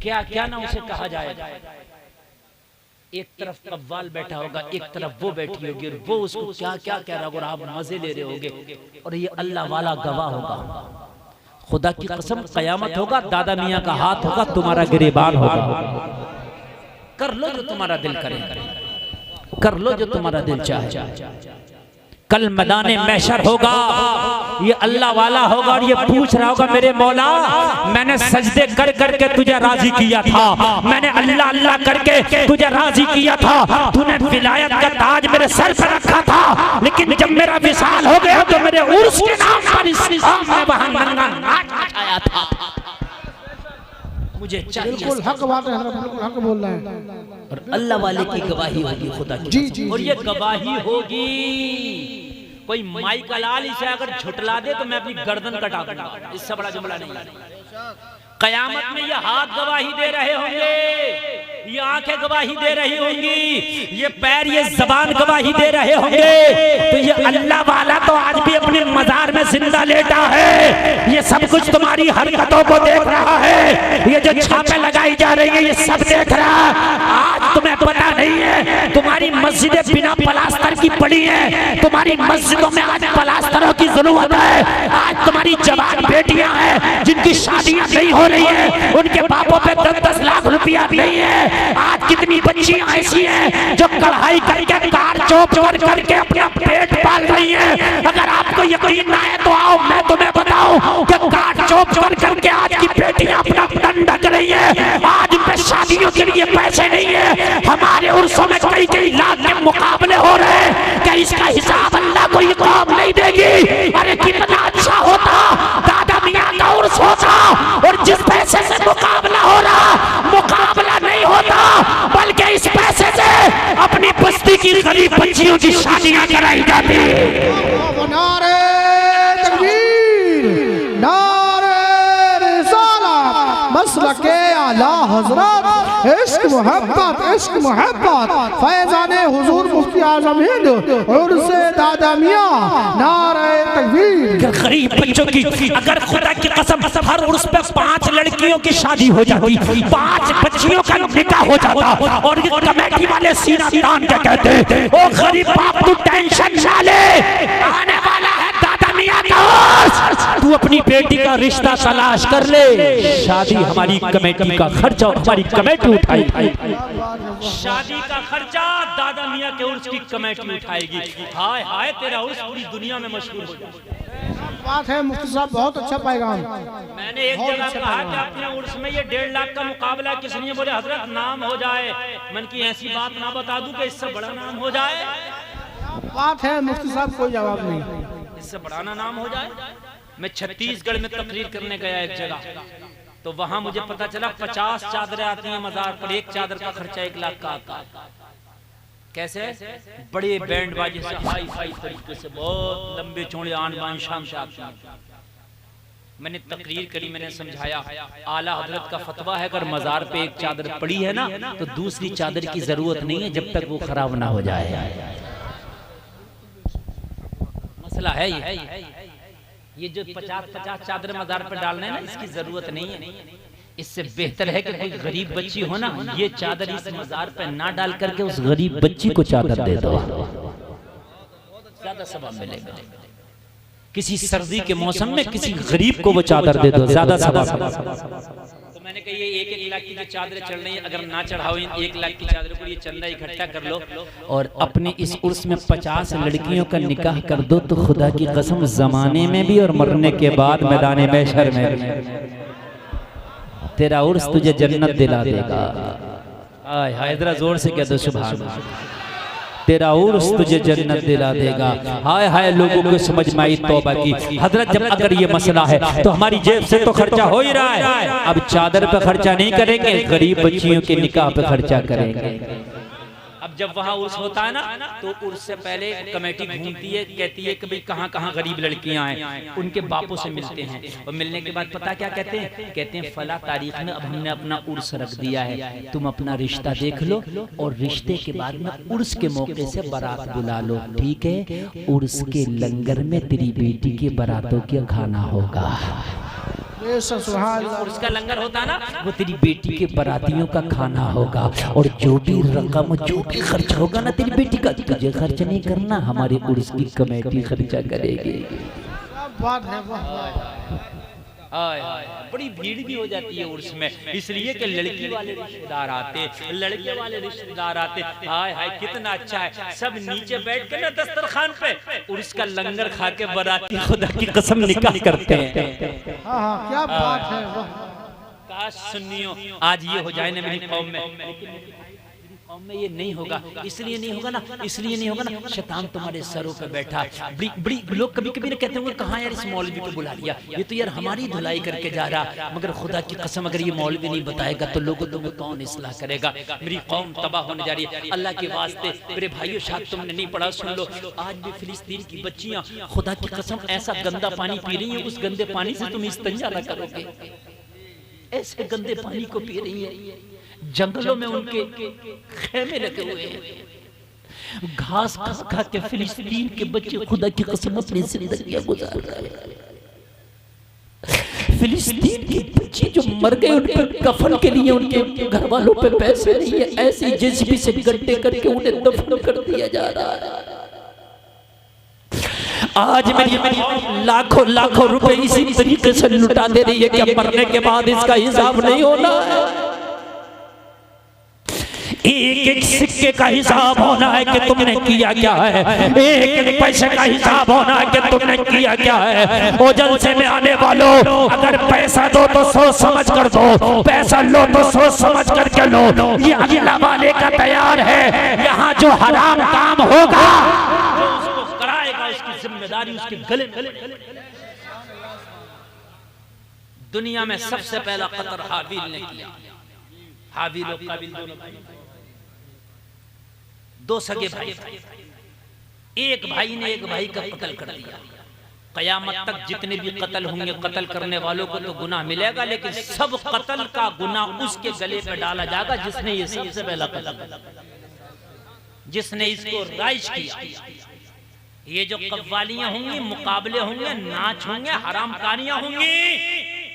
क्या क्या ना उसे कहा जाएगा। एक तरफ कव्वाल बैठा होगा, एक तरफ वो बैठी होगी और वो उसको क्या क्या कह रहा होगा और आप मजे ले रहे होगे। और ये अल्लाह वाला गवाह होगा। खुदा की कसम कयामत होगा, दादा मियाँ का हाथ होगा, तुम्हारा गिरेबान होगा। कर लो जो तुम्हारा दिल करे, कर लो जो तुम्हारा दिल चाहे। कल मैदाने महशर होगा, ये अल्लाह वाला होगा और ये पूछ रहा होगा मेरे मौला मैंने सजदे कर करके तुझे राजी किया था, मैंने अल्लाह अल्लाह करके तुझे राजी किया था, तूने विलायत का ताज मेरे सर पर रखा था, लेकिन जब मेरा विशाल हो गया तो मेरे उर्स के नाम पर इस निजाम में वहां नंगा नाच मचाया था। मुझे चाहिए। बिल्कुल हक बात है, बिल्कुल हक बोल रहे हैं। और अल्लाह वाले की गवाही होगी खुदा की। जी, जी, और ये गवाही होगी। कोई माई का लाल इसे अगर झुटला दे तो मैं अपनी गर्दन कटा दूंगा। इससे बड़ा जुमला नहीं। कयामत में ये हाथ गवाही दे रहे होंगे, ये आंखें गवाही दे रही होंगी, ये पैर ये जबान गवाही दे रहे होंगे। तो ये अल्लाह वाला तो आज भी अपने मजार में जिंदा लेटा है। ये सब कुछ तुम्हारी हरकतों को देख रहा है। ये जो छापे लगाई जा रही है ये सब देख रहा है। आज तुम्हें पता नहीं है, तुम्हारी मस्जिदें बिना प्लास्टर की पड़ी है। तुम्हारी मस्जिदों में आज प्लास्टरों की जरूरत है। आज तुम्हारी जवान बेटियां हैं जिनकी शादियां नहीं हो रही है, उनके बापों पे 10-10 लाख रुपया नहीं है। आज कितनी बच्चियां ऐसी हैं जो कढ़ाई करके कार चौक करके अपना पेट पाल रही हैं। अगर आपको यकीन ना है तो आओ मैं तुम्हें बताऊं कि कार चौक करके आज की बेटियां अपना तन ढक रही है। आज उनके शादियों के लिए पैसे नहीं है। हमारे उर्सों में कई लाख के मुकाबले हो रहे हैं। क्या इसका हिसाब अल्लाह को ये कौम नहीं देगी? अरे कितना अच्छा होता दादा मियाँ का उर्स होता और जिस पैसे से मुकाबला हो रहा, मुकाबला नहीं होता बल्कि इस पैसे से अपनी बस्ती की गरीब बच्चियों की शादियां कराई जाती। नारे तकबीर, नारे रिसालत, मसलके आला हजरत, इश्क मोहब्बत फैजाने हुजूर मुफ्ती आजम हिंद और से दादा मियाँ। नारे तकबीर। गरीब बच्चों की अगर खुदा की कसम हर उर्स पे 5 लड़कियों की शादी हो जाती, 5 बच्चियों का निकाह हो जाता और ये कमेटी वाले सीना तान के कहते ओ गरीब बाप तू टेंशन ना ले, आने वाला है दादा मियाँ का उर्स, तू अपनी बेटी का रिश्ता तलाश कर ले, शादी हमारी कमेटी का खर्चा हमारी कमेटी उठाएगी। शादी का खर्चा दादा मियाँ के उर्स की कमेटी उठाएगी। हाय हाय तेरा उर्स पूरी दुनिया में मशहूर हो जाए। बात है मुफ्ती साहब, बहुत अच्छा पैगाम। मैंने एक जगह कहा कि अपने उर्स में ये 1.5 लाख का मुकाबला किसी ने बोले हजरत नाम हो जाए। मन की ऐसी बात ना बता दूं कि इससे बड़ा नाम हो जाए। बात है मुफ्ती साहब, कोई जवाब नहीं। इससे बड़ा ना नाम हो जाए। मैं छत्तीसगढ़ में तकरीर करने गया एक जगह, तो वहां मुझे पता चला 50 चादरें आती हैं मजार पर, एक चादर का खर्चा 1 लाख का आता है। कैसे? बड़े बैंड बाजे से हाई फाई तरीके से, बहुत लंबे चौड़े आन बान शाम से आते हैं। मैंने तकरीर करी, मैंने समझाया आला हजरत का फतवा है अगर मजार पे एक चादर पड़ी है ना तो दूसरी चादर की जरूरत नहीं है जब तक वो खराब ना हो जाए। मसला है ये जो 50-50 चादर मजार पर डालने ना इसकी जरूरत नहीं है। इससे बेहतर है कि कोई गरीब बच्ची हो ना, ये चादर इस मजार पे ना डाल करके उस गरीब बच्ची को चादर दे दो, ज्यादा सवाब मिलेगा। किसी सर्दी के मौसम में किसी गरीब को वो चादर दे दो, ज्यादा सवाब। मैंने कहा ये 1-1 लाख की जो चादरें चढ़ रही हैं, अगर ना चढ़ाओ इन 1 लाख की चादरों को, ये चंदा इकट्ठा कर लो और अपने इस उर्स में 50 लड़कियों का निकाह कर दो, तो खुदा की कसम ज़माने में भी और मरने के बाद मैदान महशर में भी तेरा उर्स तुझे जन्नत दिला देगा। हाय हाय, जरा जोर से कह दो सुभान अल्लाह। तेरा उर्स तुझे जन्नत दिला देगा। हाय हाय, लोगों को समझ में आई तौबा की। हजरत जब अगर ये मसला है तो हमारी जेब से तो खर्चा हो ही रहा है, अब चादर पे खर्चा नहीं करेंगे, गरीब बच्चियों के निकाह पे खर्चा करेंगे। अब जब वहाँ उर्स होता है ना, तो उर्स से पहले कमेटी घूमती है, कहती है कि भाई कहाँ कहाँ गरीब लड़कियां हैं, उनके बापों से मिलते हैं, और मिलने के बाद पता क्या कहते हैं, कहते हैं फला तारीख में अब हमने अपना उर्स रख दिया है, तुम अपना रिश्ता देख लो और रिश्ते के बाद में उर्स के मौके से बारात बुला लो, ठीक है? उर्स के लंगर में तेरी बेटी के बारातों का खाना होगा। उसका लंगर होता ना, वो तेरी बेटी के बारातियों का खाना होगा, और जो भी रकम जो भी खर्च होगा ना तेरी बेटी का, तुझे खर्च नहीं करना, हमारे उर्स की कमेटी खर्चा करेगी। बात है बड़ी भीड़ भी हो जाती है उर्स में, इसलिए कि लड़की वाले रिश्तेदार आते, लड़के वाले रिश्तेदार आते। हाय हाय, कितना अच्छा है, सब नीचे बैठ के ना दस्तरखान पे उर्स का लंगर खा के बाराती खुदा की कसम निकाह करते हैं। हाँ, क्या बात है। काश सुन्नियों आज ये हो जाए ना मेरी कौम में, लेकिन कौम में ये नहीं होगा। इसलिए नहीं होगा ना, इसलिए नहीं होगा ना, शैतान तुम्हारे सरों पे बैठा। बड़ी लोग कभी कभी ना कहते होंगे कहाँ यार इस मौलवी को बुला लिया, ये तो यार हमारी धुलाई करके जा रहा, मगर खुदा की कसम अगर ये मौलवी नहीं बताएगा तो लोगों तुम्हें कौन इस्लाह करेगा। मेरी कौम तबाह होने जा रही है। अल्लाह के वास्ते मेरे भाइयों, शायद तुमने नहीं पढ़ा, सुन लो, आज भी फिलिस्तीन की बच्चियां खुदा की कसम ऐसा गंदा पानी पी रही है, उस गंदे पानी से तुम इस्तिंजा न करोगे, ऐसे गंदे पानी को पी रही है। जंगलों में उनके खेमे लगे हुए हैं, घास खा खा के फिलिस्तीन के बच्चे खुदा की कसम अपनी जिंदगियां गुजार रहे हैं। फिलिस्तीन के बच्चे जो मर गए, उन पर कफन के लिए उनके घर वालों पे पैसे नहीं है, ऐसे जेसीबी से गड्ढे करके उन्हें दफन कर दिया जा रहा है। आज मेरी लाखों लाखों रुपए इसी तरीके से लुटा दे रही है कि मरने के बाद इसका हिसाब नहीं होना है। एक एक सिक्के का हिसाब होना है कि तुमने किया क्या है, एक एक पैसे का हिसाब होना है कि तुमने किया क्या है। ओ जलसे में आने वालों, अगर पैसा दो तो सोच समझ कर दो, पैसा लो तो सोच समझ करके लो। ये अगला वाले का तैयार है, यहाँ जो हराम काम होगा उसको कराएगा, उसकी जिम्मेदारी उसके गले में। दुनिया में सबसे पहला कत्ल हाबिल ने किया। हाबिल और काबिल दोनों भाई, दो सगे भाई, एक भाई ने एक भाई का कत्ल कर दिया। कयामत तक जितने भी कत्ल होंगे, कत्ल करने वालों को तो गुनाह मिलेगा, लेकिन सब कत्ल का गुनाह उसके गले पे डाला जाएगा जिसने ये सबसे पहला कत्ल, जिसने इसको राइज किया। ये जो कव्वालियां होंगी, मुकाबले होंगे, नाच होंगे, हरामकारियां होंगी,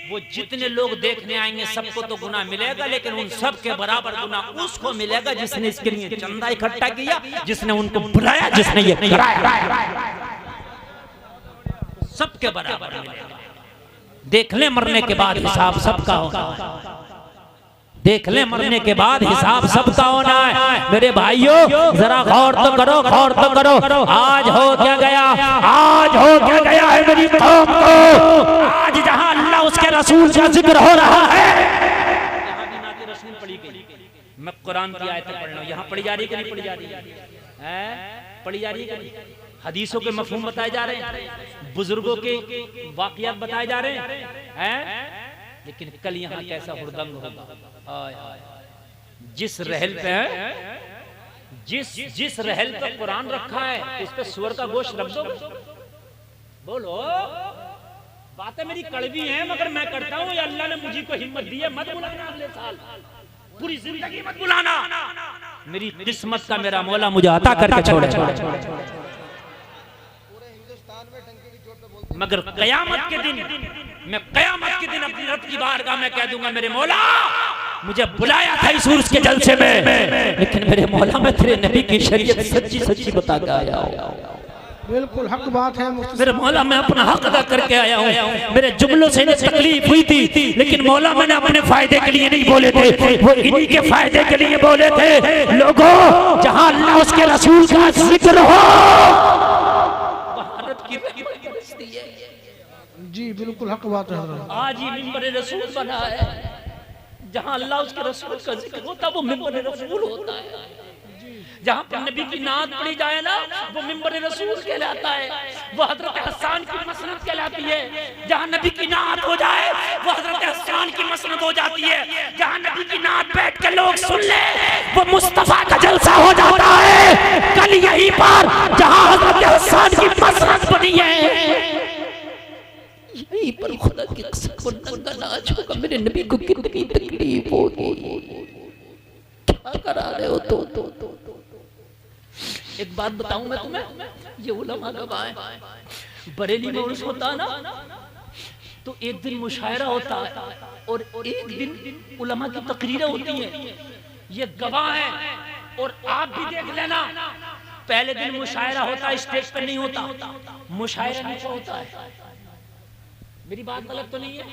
वो जितने लोग देखने आएंगे सबको तो गुनाह मिलेगा, लेकिन उन सब के बराबर गुनाह उसको मिलेगा जिसने इसके लिए चंदा इकट्ठा किया, जिसने उनको बुलाया, जिसने ये कराया, सबके बराबर मिलेगा। देख ले मरने के बाद हिसाब सबका होगा, देख ले मरने के बाद हिसाब सबका होना है। मेरे भाइयों जरा गौर तो करो, गौर तो करो। आज हो क्या गया, आज हो क्या गया है मेरी कौम को। आज जहां अल्लाह उसके रसूल का जिक्र हो रहा है, यहाँ भी नाते रसूल पढ़ी गई। मैं कुरान की आयतें पढ़ रहा हूँ, यहाँ पढ़ी जा रही है कि नहीं पढ़ी जा रही है? पढ़ी जा रही है कि नहीं? हदीसों के मफहूम बताए जा रहे हैं, बुजुर्गों के वाकयात बताए जा रहे हैं। लेकिन कल यहाँ कैसा हुड़दंग होगा। जिस रहल पे है, जिस रहल पे कुरान रखा है, उस पे सुअर का गोश्त रख दो। बोलो, बातें मेरी कड़वी हैं, मगर मैं करता हूँ। अल्लाह ने मुझे को हिम्मत दी है, मत बुलाना अगले साल, पूरी जिंदगी मत बुलाना। मेरी किस्मत का मेरा मौला मुझे अता करके छोड़े। मगर कयामत के दिन, मैं कयामत के दिन अपनी रब की बारगाह में कह दूंगा, मेरे मौला मुझे बुलाया था इस उर्स के जलसे में, लेकिन मेरे मौला मैं तेरे नबी की शरीयत सच्ची सच्ची बता के आया हूं। बिल्कुल हक बात है मुफ्ती मेरे मौला मैं अपना हक अदा करके आया हूँ। मेरे जुमलों से इन्हें तकलीफ हुई थी, लेकिन मौला मैंने अपने फायदे के लिए नहीं बोले थे, वो इन्हीं के फायदे के लिए बोले थे। लोगों, जहाँ अल्लाह उसके रसूल का जिक्र हो, जी बिल्कुल हक बात है हजरत। आज ही मिंबर रसूल बना है। जहाँ अल्लाह उसके रसूल का जिक्र होता है वो मिंबर रसूल होता है। जहाँ पर नबी की नात पढ़ी जाए ना वो मिंबर रसूल कहलाता है, वो हजरत हसन की मसनद कहलाती है। जहाँ नबी की नात हो जाए वो हजरत हसन की मसनद हो जाती है। जहाँ नबी की नात बैठ के लोग सुन ले वो मुस्तफा का जलसा हो जाता है। कल यहीं पर जहाँ हजरत हसन की मसनद बनी है, यहीं पर खुदा की कसम नंगा नाच होगा। मेरे नबी को कितनी तकलीफ होगी, क्या करा रहे हो तो। एक बात बताऊं मैं तुम्हें, ये उलमा गवाह है। बरेली में उर्स होता है ना, तो एक दिन मुशायरा होता है और एक दिन उलमा की तकरीरें होती हैं। ये गवाह है और आप भी देख लेना। पहले दिन मुशायरा होता है, स्टेज पर नहीं होता, मुशायरा नीचे होता है। मेरी बात गलत तो नहीं है?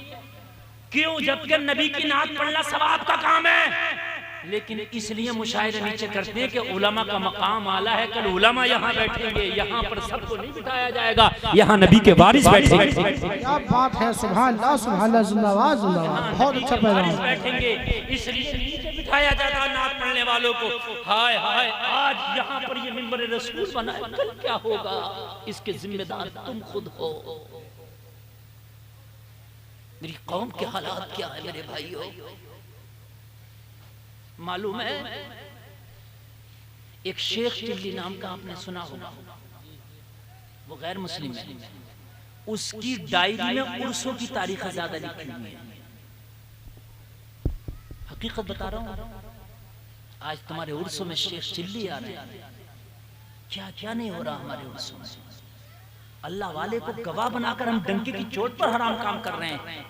क्यों? जबकि नबी की नात पढ़ना सवाब का काम है, लेकिन इसलिए मुशायरे नीचे करते हैं कि उलमा का मकाम आला है। कल उलमा यहाँ बैठेंगे, यहाँ पर सबको नहीं बिठाया जाएगा, यहाँ नबी के वारिस बैठेंगे। क्या बात है, सुभान अल्लाह सुभान अल्लाह, जिंदाबाद जिंदाबाद, बहुत अच्छा पैगाम बैठेंगे, इसलिए नीचे बिठाया जाता नात पढ़ने वालों को। हाय हाय, आज यहाँ पर ये मिंबर रसूल बना है, कल क्या होगा इसके जिम्मेदार तुम खुद हो। मेरी कौम के हालात क्या है मेरे भाइयों, मालूम है? एक शेख चिल्ली नाम का आपने सुना होगा, वो गैर मुस्लिम है। उसकी डायरी में उर्सों की तारीख ज्यादा लिखी हुई है। हकीकत बता रहा हूं, आज तुम्हारे उर्सों में शेख चिल्ली आ रहे हैं, क्या क्या नहीं हो रहा हमारे उर्सों में। अल्लाह वाले को गवाह बनाकर हम डंके की चोट पर हराम काम कर रहे हैं।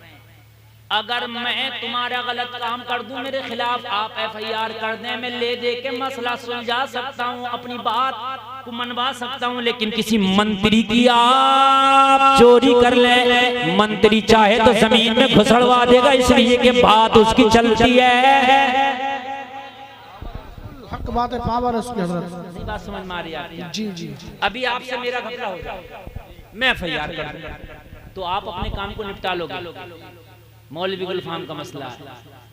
अगर मैं तुम्हारा गलत काम कर दूं मेरे खिलाफ, आप FIR कर दें, मैं ले दे के मसला सुलझा सकता हूं, अपनी बात को मनवा सकता हूं। लेकिन किसी मंत्री की आप चोरी कर ले, मंत्री चाहे तो जमीन में घुसड़वा देगा, इसलिए कि बात उसकी चलती है। हक बात है, पावर है उसकी हजरत। बात समझ में आ रही है? जी जी। अभी आपसे मेरा घपला हो जाए, मैं FIR कर दूं, तो आप अपने काम को निपटा लोगे, मौलवी गुलफाम का मसला है।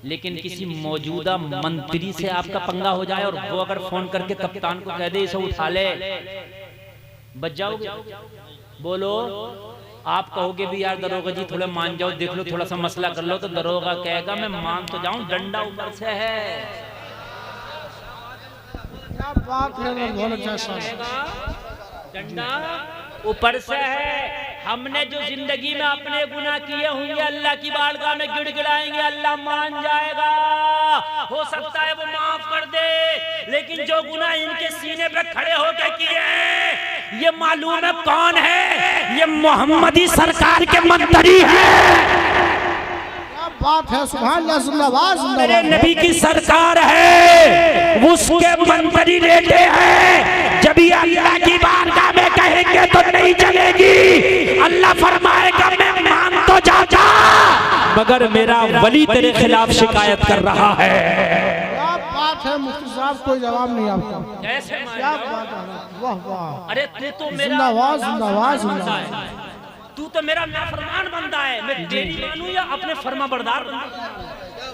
लेकिन किसी मौजूदा मंत्री से आपका पंगा हो जाए और वो अगर फोन करके कप्तान को कह दे इसे उठा ले, बच जाओगे? बोलो। आप कहोगे भी यार दरोगा जी थोड़ा मान जाओ, देख लो, थोड़ा सा मसला कर लो, तो दरोगा कहेगा मैं मान तो जाऊं, डंडा ऊपर से है। क्या बात है, बहुत अच्छा, डंडा ऊपर से है। हमने जो जिंदगी में अपने गुनाह किए होंगे अल्लाह की बारगाह में गिड़गिड़ाएंगे, अल्लाह मान जाएगा, हो सकता है वो माफ कर दे। लेकिन जो गुनाह इनके सीने पे खड़े होकर किए हैं, ये मालूम है कौन है? ये मोहम्मदी सरकार के मंत्री हैं। बात है, सुभान अल्लाह, जिंदाबाद मेरे जिंदाबाद। नबी की सरकार है, उसके मंत्री लेते हैं। जब ये अल्लाह की बारगाह में कहेंगे तो नहीं चलेगी। अल्लाह फरमाएगा मैं मान तो जाता, मगर मेरा वली तेरे खिलाफ शिकायत कर रहा है। क्या बात है मुफ्ती साहब, कोई जवाब नहीं आपका। ऐसे क्या बात है, वाह वाह। अरे तू तो मेरा जिंदाबाद जिंदाबाद जिंदाबाद। तू तो मेरा नाफरमान बंदा है, मैं तेरी मानूं या अपने फर्मा बरदार बनूं?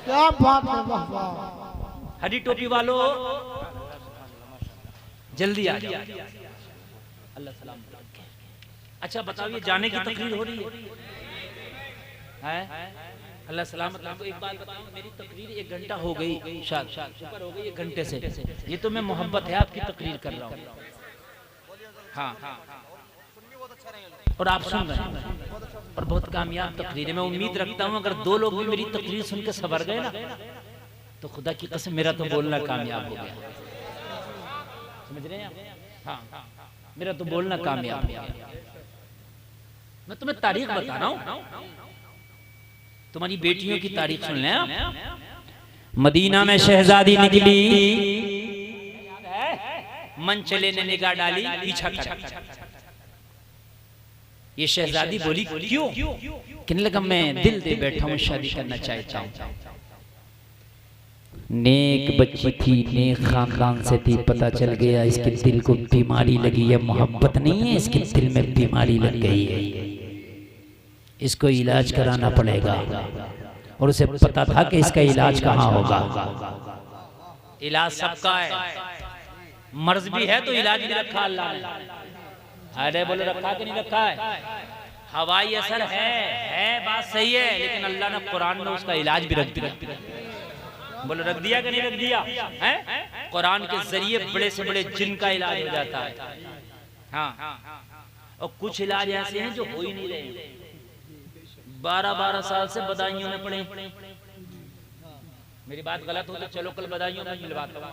क्या बात है, वाह वाह। हरी टोपी वालों जल्दी आ जाओ, अल्लाह सलाम। अच्छा बताओ, ये जाने की तकरीर हो रही है? अल्लाह सलामत आपको। एक बात बताऊं, मेरी तकरीर 1 घंटा हो गई, शायद ऊपर हो गई 1 घंटे से। ये तो मैं मोहब्बत है आपकी तकरीर कर रहा हूँ। हाँ, और आप सुन रहे हैं, और बहुत कामयाब तकरीर है। मैं उम्मीद रखता हूँ अगर 2 लोग भी मेरी तकरीर सुन के सबर गए ना, तो खुदा की कसम मेरा तो बोलना कामयाब हो गया। समझ रहे हैं आप? हाँ, मेरा तो बोलना कामयाब हो गया। मैं तुम्हें तारीख बता रहा हूँ, तुम्हारी बेटियों की तारीख सुन लें आप। मदीना में शहजादी निकली, मन चले ने निगाह डाली, पीछा कर ये शहजादी बोली क्यों? कहने लगा मैं दिल दे बैठा हूँ, शादी करना चाहता हूँ। नेक बच्ची थी, नेक खानदान से थी, पता चल गया इसके दिल को बीमारी लगी है, मोहब्बत नहीं है, इसके दिल में बीमारी लग गई है, इसको इलाज कराना पड़ेगा। और उसे पता था कि इसका इलाज कहाँ होगा। इलाज सबका है, मर्ज भी है तो इलाज भी रखा अल्लाह ने। अरे बोले रखा कि नहीं रखा है? हवाई असर है बात सही है, लेकिन अल्लाह ने कुरान में उसका इलाज भी रख दिया। बोले रख दिया कि नहीं रख दिया है? कुरान के जरिए बड़े से बड़े जिन का इलाज हो जाता है। हाँ, और कुछ इलाज ऐसे हैं जो हो ही नहीं रहे। 12-12 साल से बदायूं में पड़े। मेरी बात गलत हो तो चलो कल बदायूं में मिलवाता हूं।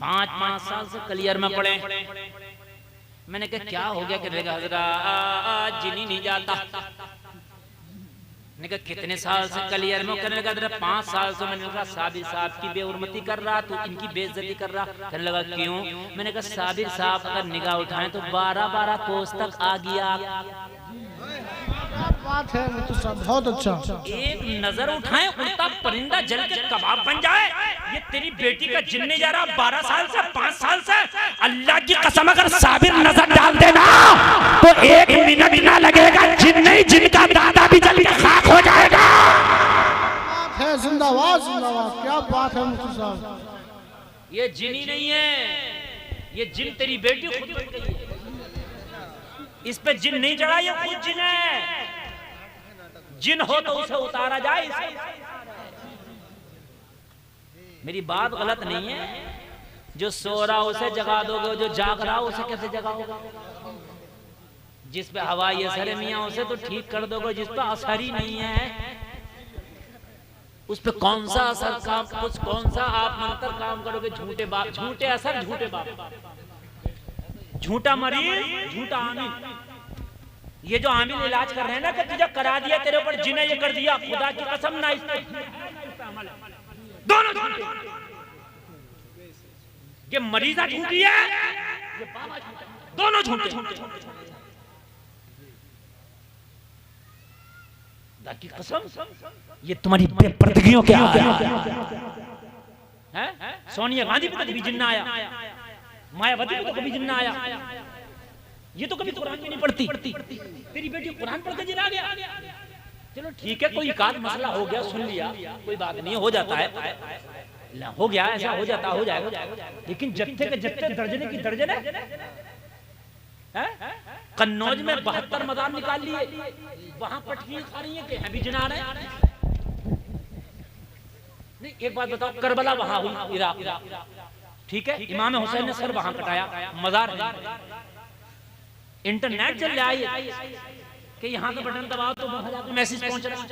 5-5 साल से कलियर में पड़े। मैंने कहा क्या हो गया? कहेगा हजरत जिनी नहीं जाता। मैंने कहा कितने साल से कलियर में? कहने लगा हजरत 5 साल से। मैंने कहा साबिर साहब की बेहुरमती कर रहा, तू इनकी बेइज्जती कर रहा। कहने लगा क्यों? मैंने कहा साबिर साहब अगर निगाह उठाएं तो 12-12 कोस तक आ गया। बात है वो तो सब बहुत अच्छा। एक नजर उठाएं उड़ता परिंदा जल के कबाब बन जाए। ये तेरी बेटी का जिन नहीं जा रहा 12 साल से, 5 साल से। अल्लाह की कसम अगर साबिर नजर डाल देना तो 1 मिनट ना लगेगा, जिन नहीं जिनका दादा भी जल के खाक हो जाएगा। बात है, जिंदाबाद जिंदाबाद। क्या बात है मुफ्ती साहब। ये जिनी नहीं है, ये जिन तेरी बेटी खुद बन गई है। इस पे जिन नहीं चढ़ा, ये खुद जिन है। जिन हो तो उसे उतारा जाए। मेरी बात गलत नहीं है। जो सो रहा उसे जगा दोगे, जो जाग रहा उसे कैसे जगाओगे? जिस पे हवाई असर है मियां उसे तो ठीक कर दोगे, जिस पे असर ही नहीं है उस पे कौन सा असर काम, कुछ कौन सा आप मंत्र काम करोगे? झूठे बाप, झूठे असर, झूठे बाप, झूठा मरीज, झूठा आमिल। ये जो आमिल इलाज कर रहे हैं ना कि तुझे करा दिया, तेरे ऊपर जिन्हें ये कर दिया, खुदा की कसम ना इस पे दोनों झूठे। ये मरीजा झूठी है, ये बाबा झूठा, दोनों झूठे। खुदा की कसम ये तुम्हारी बेपर्दगियों के हैं। सोनिया गांधी पे कभी जिन्ना आया, मायावती पे तो कभी जिन्ना आया। ये तो कभी कुरान में नहीं पढ़ती। तेरी बेटी कुरान पढ़ के जिना गया। चलो ठीक है, कोई एकाध मसला हो गया, सुन लिया, कोई बात नहीं, हो जाता है, हो गया, ऐसा हो जाता, हो जाएगा। लेकिन जत्थे के जत्थे, दर्जने की दर्जने कन्नौज में 72 मदार निकाल लिए, वहां पटकी खा रही है कि हैं भी जिना रहे। नहीं एक बात बताओ, करबला वहां हुई, इराक, ठीक है, इमाम हुसैन ने सर वहां कटाया, मजार है। इंटरनेट चल रहा है कि यहाँ का बटन दबाओ तो वहां जाकर मैसेज पहुंच रहा है।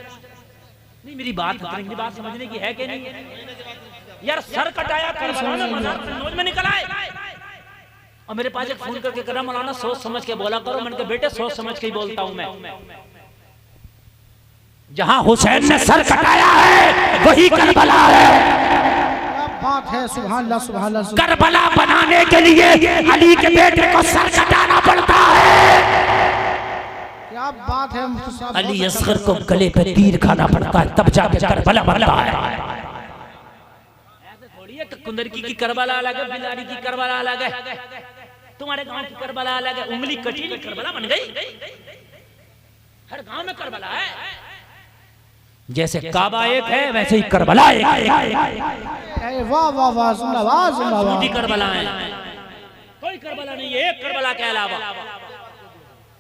नहीं मेरी बात बात समझने की है कि नहीं? यार सर कटाया करबला में, मजार कन्नौज में निकल आए। और मेरे पास एक फोन करके करा, मौलाना सोच समझ के बोला करो। मैंने कहा बेटे सोच समझ के ही बोलता हूं मैं। जहां हुसैन ने सर कटाया है वही करबला है। बात है, सुभान अल्लाह, सुभान अल्लाह। करबला बनाने के लिए अली के बेटे को सर कटाना पड़ता है। क्या बात है मुफ्ती साहब। अली असगर को गले पे तीर खाना पड़ता है, तब जाके करबला बनता है। ऐसे थोड़ी है कि कुंदरकी की करबला अलग है, बिलारी की करबला अलग है, तुम्हारे गांव की करबला अलग है। उंगली कटी नहीं करबला बन गई। हर गांव में करबला है। जैसे काबा एक है वैसे ही करबला एक है। वाह वाह वाह, जिंदाबाद जिंदाबाद। छोटी करबला है, कोई करबला नहीं है एक करबला के अलावा।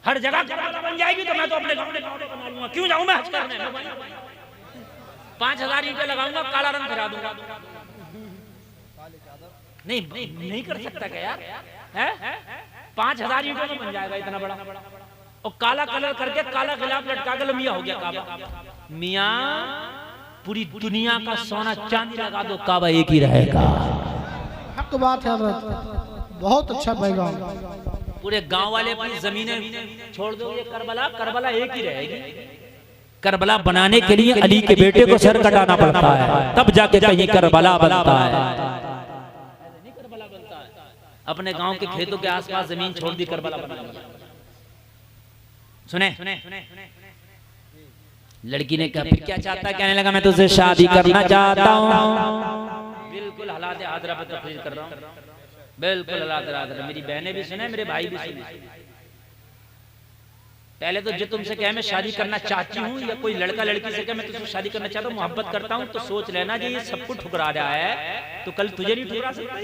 हर जगह करबला बन जाएगी तो मैं तो अपने गांव में बना लूंगा। क्यों जाऊं मैं हज करने? 5000 ईंटें लगाऊंगा, काला रंग करा दूंगा। नहीं कर सकता क्या यार? है 5000 ईंटों में बन जाएगा इतना बड़ा। और काला कलर करके काला गिलाफ लटका के मियां हो गया काबा। मियां पूरी दुनिया का सोना चांदी लगा दो, काबा एक ही रहेगा। हक बात है हजरत, बहुत अच्छा पैगाम। पूरे गांव वाले अपनी जमीनें छोड़ दो, ये करबला एक ही रहेगी। करबला बनाने के लिए अली के बेटे को सर कटाना पड़ता है, तब जाके ये करबला बनता है। अपने गांव के खेतों के आसपास जमीन छोड़ दी, करबला बना लिया। सुने लड़की ने कहा फिर क्या चाहता है? कहने लगा मैं तुझसे शादी करना चाहता हूँ। बिल्कुल हालात हादरा पर तकरीर कर रहा हूँ, बिल्कुल हालात हादरा। मेरी बहनें भी सुने, मेरे भाई भी सुने। पहले तो जो तुमसे कहे मैं शादी करना चाहती हूँ, या कोई लड़का लड़की से कहे मैं तुझसे शादी करना चाहता हूँ, मोहब्बत करता हूँ, तो सोच लेना कि ये सबको ठुकरा रहा है तो कल तुझे नहीं ठुकरा सकता।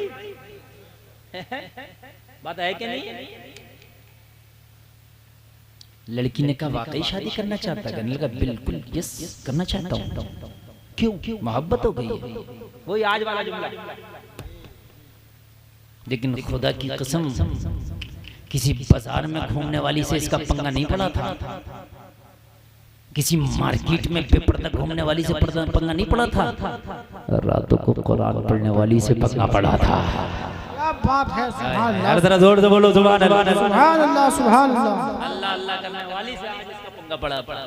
बात है कि नहीं? लड़की ने कहा वाकई शादी करना चाहता है? कहने लगा बिल्कुल यस करना चाहता हूँ। क्यों? मोहब्बत हो गई है। वही आज वाला जुमला। लेकिन खुदा की कसम किसी बाजार में घूमने वाली से इसका पंगा नहीं पड़ा था, किसी मार्केट में बेपर्दा घूमने वाली से पंगा नहीं पड़ा था, रातों को कुरान पढ़ने वाली से पंगा पड़ा था। क्या बात है, सुभान अल्लाह, जरा जोर से बोलो सुभान अल्लाह, सुभान अल्लाह, सुभान अल्लाह। अल्लाह अल्लाह करने वाली से आज इसका पंगा पड़ा।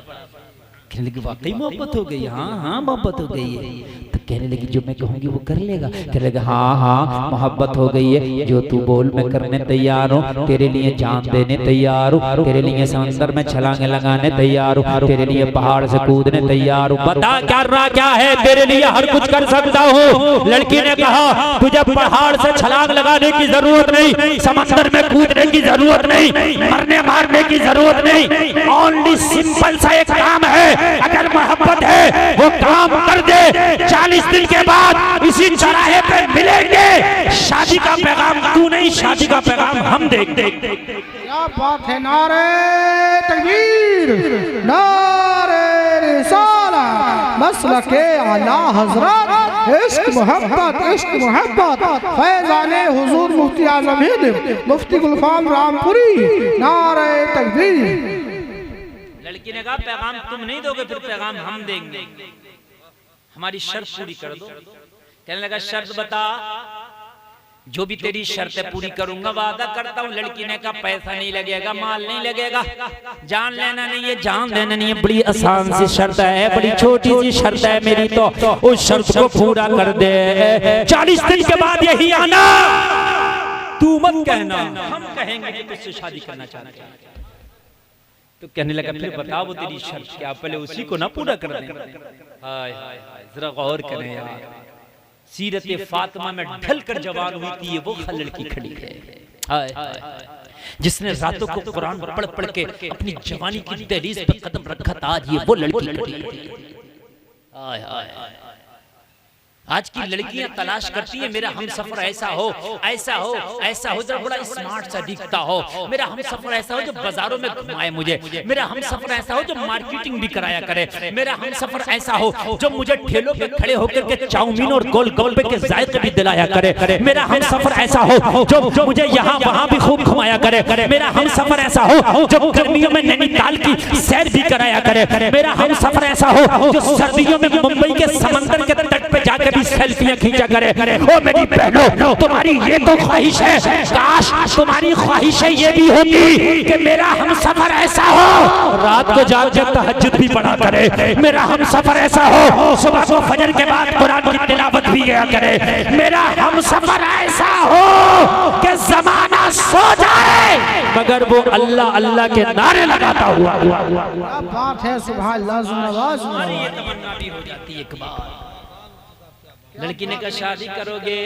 कहने लगी वाकई मोहब्बत हो गई? हाँ मोहब्बत हो गई है। तो कहने लगी जो मैं कहूंगी वो कर लेगा? कहने लगा हाँ मोहब्बत हो गई है, जो तू बोल मैं करने तैयार हूँ, तेरे लिए जान देने तैयार हूँ, तेरे लिए समंदर में छलांगे लगाने तैयार हूँ, तेरे लिए पहाड़ से कूदने तैयार हूँ, बता करना क्या है, तेरे लिए हर कुछ कर सकता हूँ। लड़की ने कहा तुझे पहाड़ से छलांग लगाने की जरूरत नहीं, समंदर में कूदने की जरूरत नहीं, मरने मारने की जरूरत नहीं, ओनली सिंपल सा एक काम है, अगर मोहब्बत है वो काम कर दे। 40 दिन के बाद इसी चौराहे पे मिलेंगे। शादी का पैगाम तू नहीं, शादी का पैगाम हम देख। क्या बात है, नारे तकबीर, नारे रिसालत, मसलके आला हजरत, इश्क मोहब्बत, फैज़ाने हुजूर मुफ्ती आज़म हिंद मुफ्ती गुलफाम रामपुरी, नारे तकबीर। लड़की ने कहा पैगाम तुम नहीं दोगे, फिर पैगाम हम देंगे, हमारी शर्त पूरी कर दो। कहने लगा शर्त बता, जो भी तेरी शर्तें पूरी करूंगा वादा करता हूँ। लड़की ने कहा पैसा नहीं लगेगा, माल नहीं लगेगा, जान लेना नहीं है, जान देना नहीं है, बड़ी आसान सी शर्त है, बड़ी छोटी सी शर्त है मेरी, तो उस शर्त को पूरा कर दे। 40 दिन के बाद यही आना, तू मत कहना, हम कहेंगे कि तुझसे शादी करना चाहते हैं। तो कहने लगा फिर बताओ वो तेरी शर्त क्या, पहले उसी को ना पूरा कर दें। हाय हाय जरा गौर करें यार, सीरत फातिमा में ढलकर जवान हुई थी वो लड़की खड़ी है, हाय हाय जिसने रातों को कुरान पढ़ पढ़ के अपनी जवानी की दहलीज पे कदम रखा था, आज ये वो लड़की खड़ी है। हाय हाय आज की लड़कियां तलाश करती है मेरा हमसफर ऐसा हो, ऐसा हो, ऐसा हो जो बड़ा स्मार्ट सा दिखता हो, मेरा हमसफर ऐसा हो जो बाजारों में घुमाए मुझे, मेरा हमसफर ऐसा हो जो मार्केटिंग भी कराया करे, मेरा हमसफर ऐसा हो जो मुझे ठेलों पे खड़े होकर के चाउमीन और गोलगप्पे के जायके भी दिलाया करे, मेरा हमसफर ऐसा हो जो मुझे यहाँ वहाँ भी खूब घुमाया करे, मेरा हमसफर ऐसा हो जो गर्मियों में नैनीताल की सैर भी कराया करे, मेरा हमसफर ऐसा हो जो सर्दियों में मुंबई के समंदर के तट पे जाकर सेल्फियां खींचा करे। ओ मेरी बहनों, तुम्हारी ये तो ख्वाहिश है, काश तुम्हारी ख्वाहिशें ये भी होगी कि मेरा हमसफर ऐसा हो रात को जाके तहज्जुद भी पढ़ा करे, मेरा हमसफर ऐसा हो सुबह को फजर के बाद कुरान की तिलावत भी किया करे, मेरा हमसफर ऐसा हो कि जमाना सो जाए मगर वो अल्लाह अल्लाह के नारे लगाता हुआ। क्या बात है, सुभान अल्लाह, सुभान ये तमन्ना भी हो जाती है एक बार। लड़की ने कहा शादी करोगे?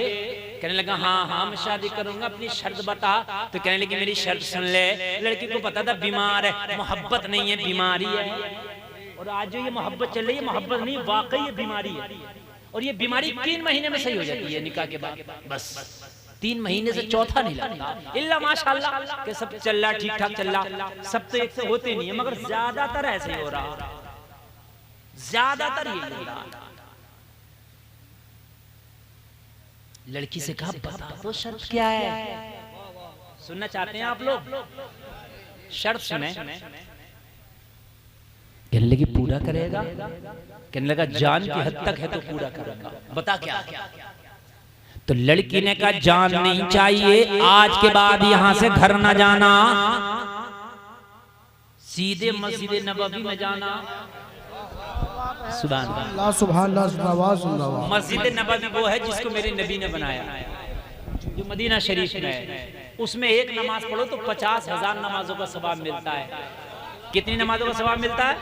कहने लगा हाँ मैं शादी करूंगा, अपनी शर्त बता। तो कहने लगी मेरी शर्त सुन ले। लड़की को पता था बीमार है, मोहब्बत नहीं है बीमारी है, और आज जो ये मोहब्बत चल रही है मोहब्बत नहीं वाकई ये बीमारी है, और ये बीमारी 3 महीने में सही हो जाती है निकाह के बाद, बस 3 महीने से चौथा नहीं लगता, इल्ला माशाअल्लाह के सब चल रहा ठीक ठाक चल रहा, सब तो एक से होते नहीं है मगर ज्यादातर ऐसे ही हो रहा, ज्यादातर यही हो रहा। लड़की से कहा बता तो शर्त क्या है, सुनना चाहते हैं आप लोग? शर्त सुने। कहने लगी पूरा करेगा? कहने लगा जान की हद तक है तो पूरा करेगा, बता क्या? तो लड़की ने कहा जान नहीं चाहिए, आज के बाद यहां से घर न जाना, सीधे मस्जिद नबवी में जाना। सुभान अल्लाह, सुभान अल्लाह। मस्जिद नबवी वो है जिसको मेरे नबी ने बनाया, जो मदीना शरीफ में है, उसमें एक नमाज पढ़ो तो 50,000 नमाजों का सवाब मिलता है। कितनी नमाजों का सवाब मिलता है?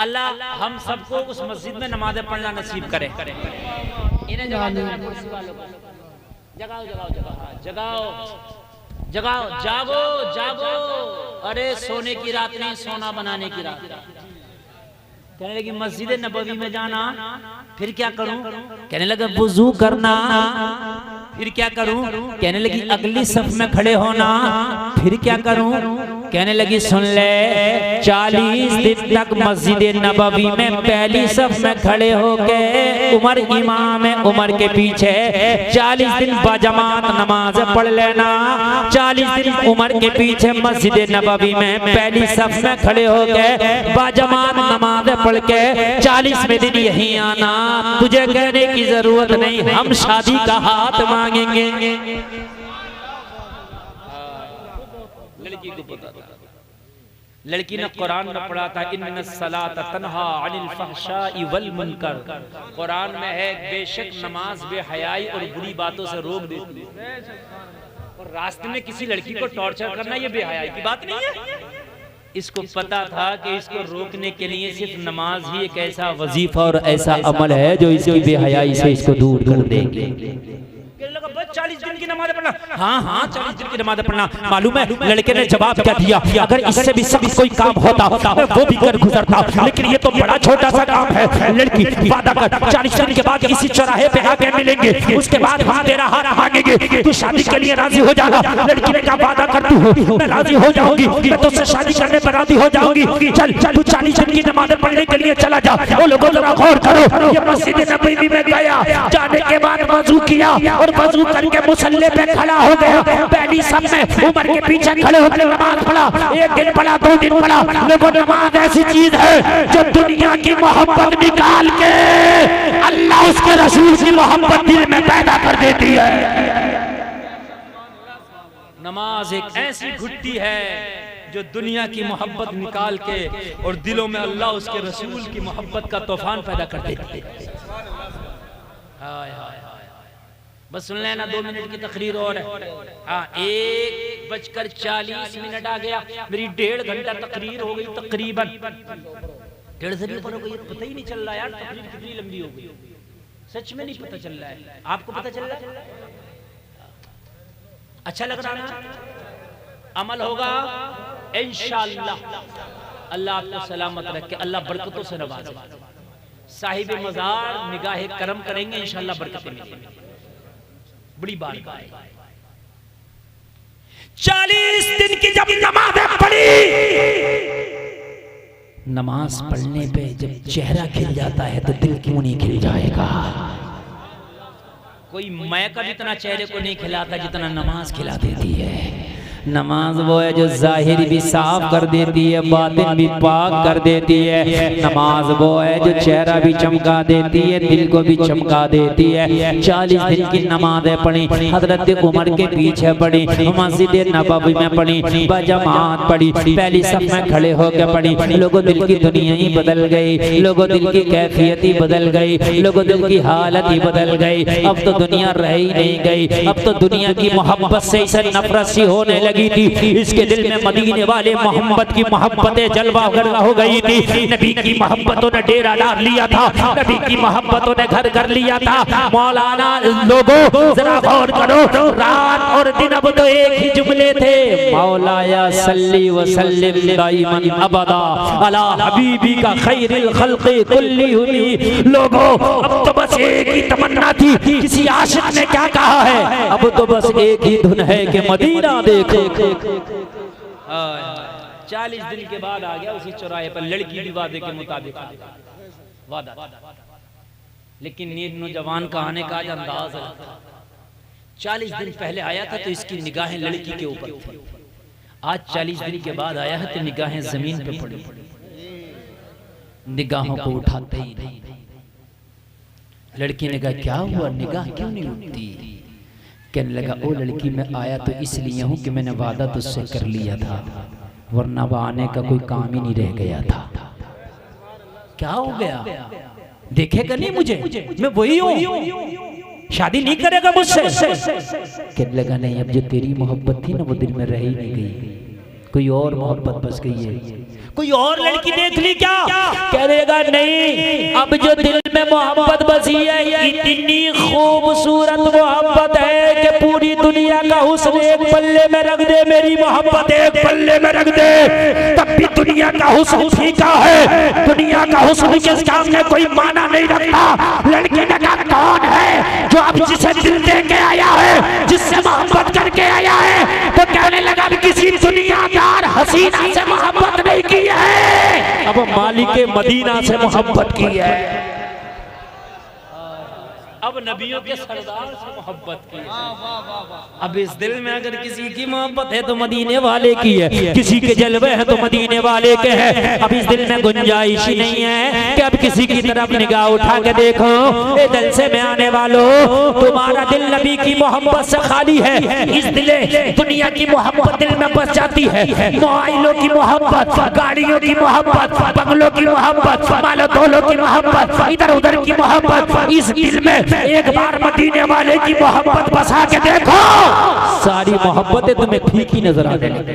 अल्लाह हम सबको उस मस्जिद में नमाज़ें पढ़ना नसीब करे। इन्हें जगाओ जगाओ जगाओ जगाओ, जागो जागो। अरे सोने की रात नहीं, सोना बनाने की रात। कहने लगी मस्जिद नबवी में जाना, फिर क्या करूं? कहने लगा वुजू करना, फिर क्या करूं? कहने लगी अगली सफ में खड़े होना, फिर क्या करूं? कहने लगी सुन ले 40 दिन तक मस्जिद नबवी में पहली सफ में खड़े होके उमर इमाम है, उमर के पीछे 40 दिन बाजमात नमाज पढ़ लेना। 40 दिन उमर के पीछे मस्जिद नबवी में पहली सफ में खड़े होके बाजमात नमाज पढ़ के 40वें दिन यहीं आना। तुझे कहने की जरूरत नहीं, हम शादी का हाथ मांगेंगे। लड़की को पता था, लड़की ने कुरान में पढ़ा था इन्नस्सलात तन्हा अनिल फहशाई वल मुनकर। कुरान में है बेशक नमाज बेहयाई और बुरी बातों से रोक देती है। और रास्ते में किसी लड़की को टॉर्चर करना ये बेहयाई की बात नहीं है। इसको पता था कि इसको रोकने के लिए सिर्फ नमाज ही एक ऐसा वजीफा और ऐसा अमल है जो इसकी बेहयाई से इसको दूर कर देंगे। 40 दिन की नमाज पढ़ना, हाँ हाँ 40 दिन की नमाज पढ़ना। मालूम है लड़के ने जवाब क्या दिया? अगर इससे भी सख्त कोई काम होता मैं वो भी कर गुजरता, लेकिन ये तो बड़ा छोटा सा काम है। लड़की वादा कर 40 दिन के बाद इसी चौराहे पे आके मिलेंगे, उसके बाद वहाँ तेरा हाथ मांगेंगे, तू शादी के लिए राजी हो जाना। लड़की ने कहा वादा करती हूँ, मैं राजी हो जाऊंगी, मैं तुझसे शादी करने पर राजी हो जाऊंगी। चल तू 40 दिन की नमाज पढ़ने के लिए चला जा। वो लोगों जरा गौर करो, ये मस्जिद नबवी में गया, जाने के बाद वजू किया और वजू के मुसल्ले पे खड़ा हो गया। पहली सब में उमर के पीछे खड़े होकर नमाज पढ़ा। 1 दिन पढ़ा, 2 दिन पढ़ा। लोगों नमाज ऐसी चीज है जो दुनिया की मोहब्बत निकाल के अल्लाह उसके रसूल की मोहब्बत दिल में पैदा कर देती है। नमाज एक ऐसी घुट्टी है जो दुनिया की मोहब्बत निकाल के और दिलों में अल्लाह उसके रसूल की मोहब्बत का तूफान पैदा कर देती है। बस सुन लेना, 2 मिनट की तकरीर और है। 1:40 आ गया। मेरी 1.5 घंटा तकरीर हो गई तकरीबन। 1.5 से भी ऊपर हो गई, पता ही नहीं चल रहा यार तकरीर कितनी लंबी हो गई। सच में नहीं पता चल रहा है। आपको पता चल रहा है? अच्छा लग रहा ना? अमल होगा इंशाअल्लाह। अल्लाह आपको सलामत रखे, अल्लाह बरकतों से नवाजे। साहिब मज़ार निगाह करम करेंगे इंशाअल्लाह, बरकतें मिलेंगी। बड़ी बात है। 40 दिन की जब नमाज पढ़ी, नमाज पढ़ने पे जब चेहरा खिल जाता है तो दिल क्यों नहीं खिल जाएगा? कोई मैं कभी इतना चेहरे को नहीं खिलाता जितना नमाज खिला देती है। नमाज वो है जो जाहिर भी साफ कर देती है, बातिन भी पाक कर देती है। नमाज वो है जो चेहरा भी चमका देती है, दिल को भी चमका देती है। 40 दिन की नमाज़ें पढ़ी, हजरत उमर के पीछे पढ़ी, मस्जिद नबवी में पढ़ी, बजमात पढ़ी, पहली सफ में खड़े होकर पढ़ी। लोगों दिल की दुनिया ही बदल गई, लोगों दिल की कैफियत ही बदल गई, लोगों दिल की हालत ही बदल गई। अब तो दुनिया रह ही नहीं गई, अब तो दुनिया की मोहब्बत से इसे नफरत सी होने लगी थी। इसके दिल में मदीने वाले मोहम्मद की मोहब्बतें जलवा हो गई थी। नबी की मोहब्बतों ने डेरा डाल लिया था, नबी की मोहब्बतों ने घर कर लिया था। मौलाना लोगों जरा गौर करो, रात और दिन अब तो एक ही जुमले थे, मौलाया सल्ली व सल्लिम दाइमन अबदा अला हबीबी का खैरिल खल्क़ि कुल्लिहुम। लोगों अब तो बस एक ही तमन्ना थी, किसी आशिक ने क्या कहा है, अब तो बस एक ही धुन है कि मदीना देखो। 40 दिन के बाद आ गया उसी चौराहे पर, लड़की भी वादे के मुताबिक वादा। लेकिन ये नौजवान का आने का आज अंदाज है। 40 दिन पहले आया था तो इसकी निगाहें लड़की के ऊपर थी, आज 40 दिन के बाद आया है तो निगाहें जमीन पे पड़ी। निगाहों को उठाते ही नहीं। लड़की ने कहा क्या हुआ, निगाह क्यों नहीं उठती? कहने लगा ओ लड़की मैं आया तो इसलिए हूं कि मैंने वादा तुझसे कर लिया था, वरना वह आने का कोई काम ही नहीं रह गया था। क्या हो गया, देखेगा नहीं मुझे, मैं वही हूं, शादी नहीं करेगा मुझसे? कहने लगा नहीं, अब जो तेरी मोहब्बत थी ना वो दिल में रह ही नहीं गई, कोई और मोहब्बत बस गई है, कोई और लड़की देख ली क्या? कह देगा नहीं, अब जो दिल में मोहब्बत बसी है इतनी खूबसूरत मोहब्बत है कि पूरी दुनिया का हुस्न एक पल्ले में रख दे, मेरी मोहब्बत एक पल्ले में रख दे, तब भी दुनिया का हुस्न फीका है, दुनिया का हुस्न के सामने कोई माना नहीं रखता। लड़की ने कहा कौन है जो अब जिसे दिल दे के आया है, जिससे मोहब्बत करके आया है? तो कहने लगा किसी दुनियादार हसीना से मोहब्बत नहीं की है, अब मालिके मदीना से मोहब्बत की है, अब नबियों के सरदार से मोहब्बत की है। अब इस दिल में अगर किसी की मोहब्बत है तो मदीने वाले की है, किसी के जलवे है तो मदीने वाले के है। अब इस दिल में गुंजाइश ही नहीं है कि अब किसी की तरफ निगाह उठा के देखो। ए दिल से में आने वालों, तुम्हारा दिल नबी की मोहब्बत से खाली है। इस दिले दुनिया की मोहब्बत दिल में बस जाती है, मोबाइलों की मोहब्बत, गाड़ियों की मोहब्बत, बंगलों की मोहब्बत, मालो तोलों की मोहब्बत, इधर उधर की मोहब्बत। इस दिल में एक बार मदीने वाले की मोहब्बत बसा के देखो, सारी मोहब्बतें तुम्हें फीकी नजर आ जाएंगी।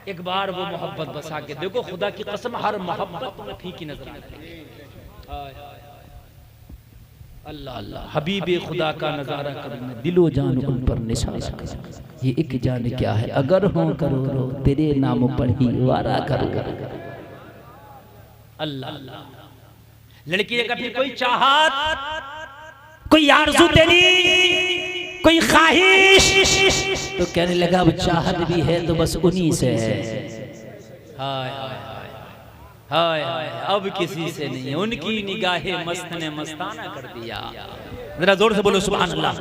एक बार वो मोहब्बत बसा के देखो, खुदा की कसम हर मोहब्बत तुम्हें फीकी नजर आ जाएगी। अल्लाह अल्लाह, हबीबे खुदा का नजारा करूं मैं, दिलो जान उन पर निशाना करूं। ये एक जान क्या है, अगर हो करोड़ों तेरे नाम पर ही वारा करो। अल्लाह अल्लाह, लड़की ने कभी कोई चाहत, कोई आरज़ू तेरी, कोई ख्वाहिश, तो कहने लगा अब चाहत भी है तो बस उन्हीं से है। हाय हाय हाय हाय, अब किसी से नहीं, उनकी निगाहें मस्त ने मस्ताना कर दिया। जरा जोर से बोलो सुभान अल्लाह।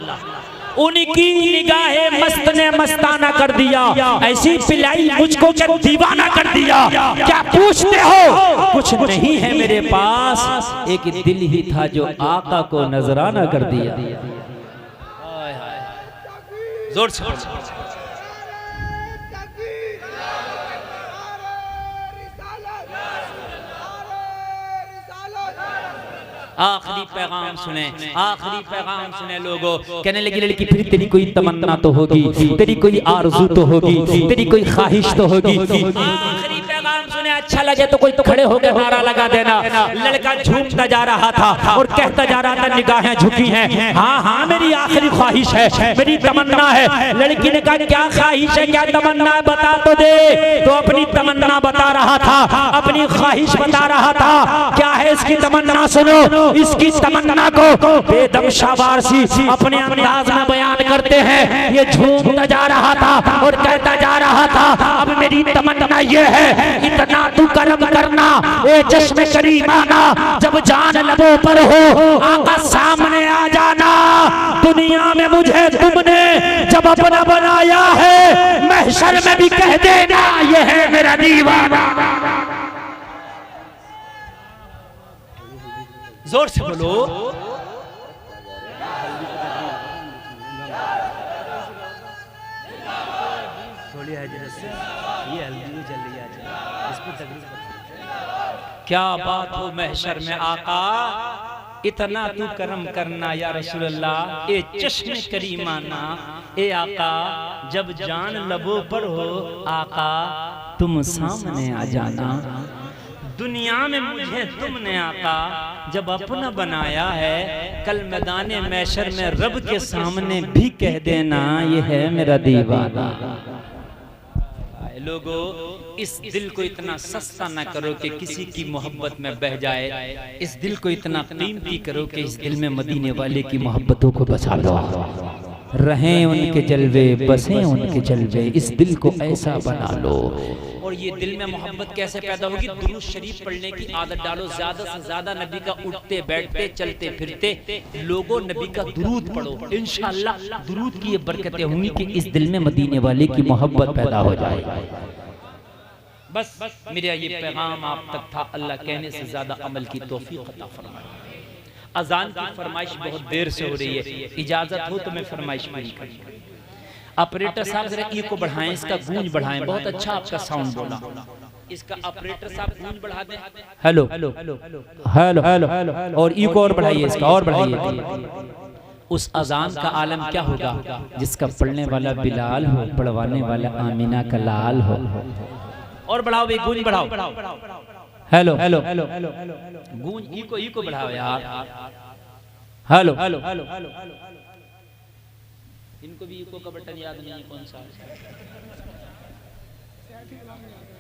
उनकी निगाहें मस्त ने मस्ताना कर दिया, ऐसी पिलाई मुझको क्या दीवाना कर दिया। क्या पूछते हो? कुछ नहीं है मेरे पास, एक दिल ही था जो आका को नजराना कर दिया। जोर से आखिरी पैगाम सुने, आखिरी पैगाम सुने लोगों। कहने लगी लड़की फिर तेरी कोई तमन्ना तो होगी, तेरी कोई आरज़ू तो होगी, तेरी कोई ख्वाहिश तो होगी। आखिरी पैगाम सुने, अच्छा लगे तो कोई तो खड़े होकर नारा लगा देना। लड़का झूमता जा रहा था और कहता जा रहा था, निगाहें झुकी हैं, हाँ हाँ मेरी आखिरी ख्वाहिश है, मेरी तमन्ना है। लड़की ने कहा क्या ख्वाहिश है, क्या तमन्ना है, बता तो दे। तो अपनी तमन्ना बता रहा था, अपनी ख्वाहिश बता रहा था। क्या है इसकी तमन्ना? सुनो, इसकी तमन्ना को बेदम शाबाशी अपने अंदाज में बयान करते हैं। ये झूमता जा रहा था और कहता जा रहा था, अब मेरी तमन्ना ये है, इतना तू करम करना ए चश्मे करीमाना, जब जान लबों पर हो आका सामने आ जाना। दुनिया में मुझे तुमने जब अपना बनाया है, महशर में भी कह देना ये है मेरा दीवाना। जोर से बोलो। क्या बात हो महशर में आका, इतना तू करम करना या रसूल अल्लाह, ए चश्मे करीमाना, ए आका जब जान लबों पर हो आका तुम सामने आ जाना। दुनिया में मुझे तुमने आका जब अपना बनाया है, कल मैदाने महशर में रब के सामने भी कह देना ये है मेरा दीवाना। लोगों, इस दिल को इतना सस्ता ना करो कि किसी की मोहब्बत में बह जाए। इस दिल को इतना कीमती करो कि इस दिल में मदीने वाले की मोहब्बतों को बचा लो। रहें उनके जलवे, बसें उनके जलवे, इस दिल को ऐसा बना लो। और ये दिल में मोहब्बत कैसे पैदा होगी? दुरूद शरीफ पढ़ने की आदत डालो, ज्यादा से ज्यादा नबी का उठते बैठते चलते फिरते लोगों नबी का दुरूद पढ़ो। इंशाअल्लाह दुरूद की ये बरकतें होंगी कि इस दिल में मदीने वाले की मोहब्बत पैदा हो जाए। बस मेरा ये पैगाम आप तक था। अल्लाह कहने से ज्यादा अमल की तौफीक अता फरमाए। अजान की फरमाइश बहुत देर से हो रही है, इजाजत हो तो मैं फरमाइश पूरी करूं। ऑपरेटर साहब जरा ई को बढ़ाएं, इसका गूंज बढ़ाएं। बहुत अच्छा आपका साउंड बोला, इसका ऑपरेटर साहब गूंज बढ़ा दें। हेलो हेलो हेलो हेलो, और ई को और बढ़ाइए, इसका और बढ़ाइए। उस अजान का आलम क्या होगा जिसका पढ़ने वाला बिलाल हो, पढ़वाने वाला आमीना का लाल हो। और बढ़ाओ भाई, गूंज बढ़ाओ। हेलो हेलो गूंज, इको बढ़ाओ यार। हेलो इनको भी इको का बटन याद नहीं है कौन सा।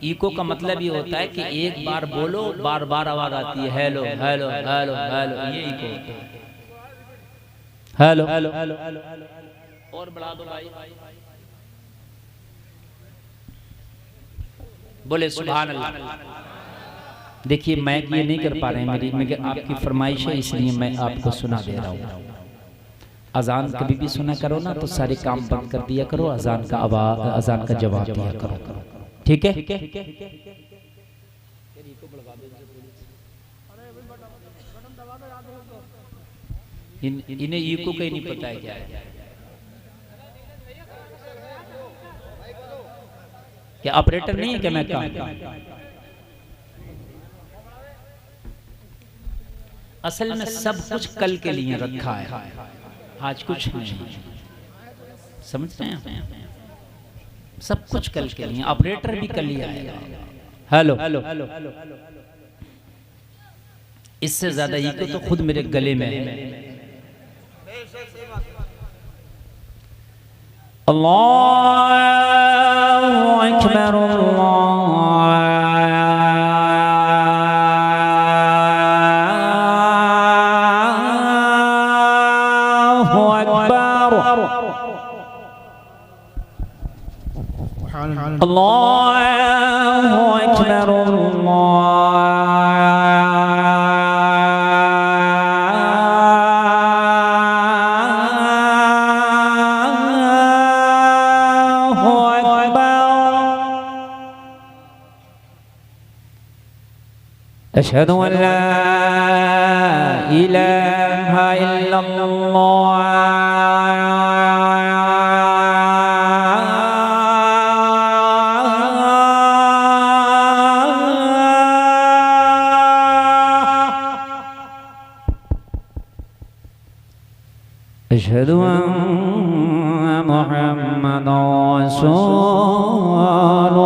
इको का मतलब ये होता है कि एक बार बोलो बार बार आवाज आती है। हेलो हेलो हेलो हेलो, ये इको होता है। हेलो हेलो और बढ़ा दो भाई, बोले सुभान अल्लाह। देखिए मैं ये नहीं कर पा रहे हैं, मेरी आपकी फरमाइश है इसलिए मैं आपको सुना दे रहा हूँ। अजान कभी भी सुना करो ना तो सारे काम बंद कर दिया करो, अजान का आवाज, अजान का जवाब दिया करो, ठीक है? इन्हें इको का ही नहीं पता है क्या है। क्या ऑपरेटर नहीं है क्या? मैं काम असल में सब कुछ कल के लिए रखा है, आज कुछ नहीं। समझ रहे हैं? सब कुछ कल के लिए, ऑपरेटर भी कल ही आएगा। हेलो इससे ज्यादा इको तो खुद मेरे गले में है। अल्लाहु अकबर अल्लाहु अकबर अल्लाहु अकबर अशहदु अल्ला इलाहा इल्लल्लाह अशहदु अन्ना मुहम्मदन रसूलुल्लाह।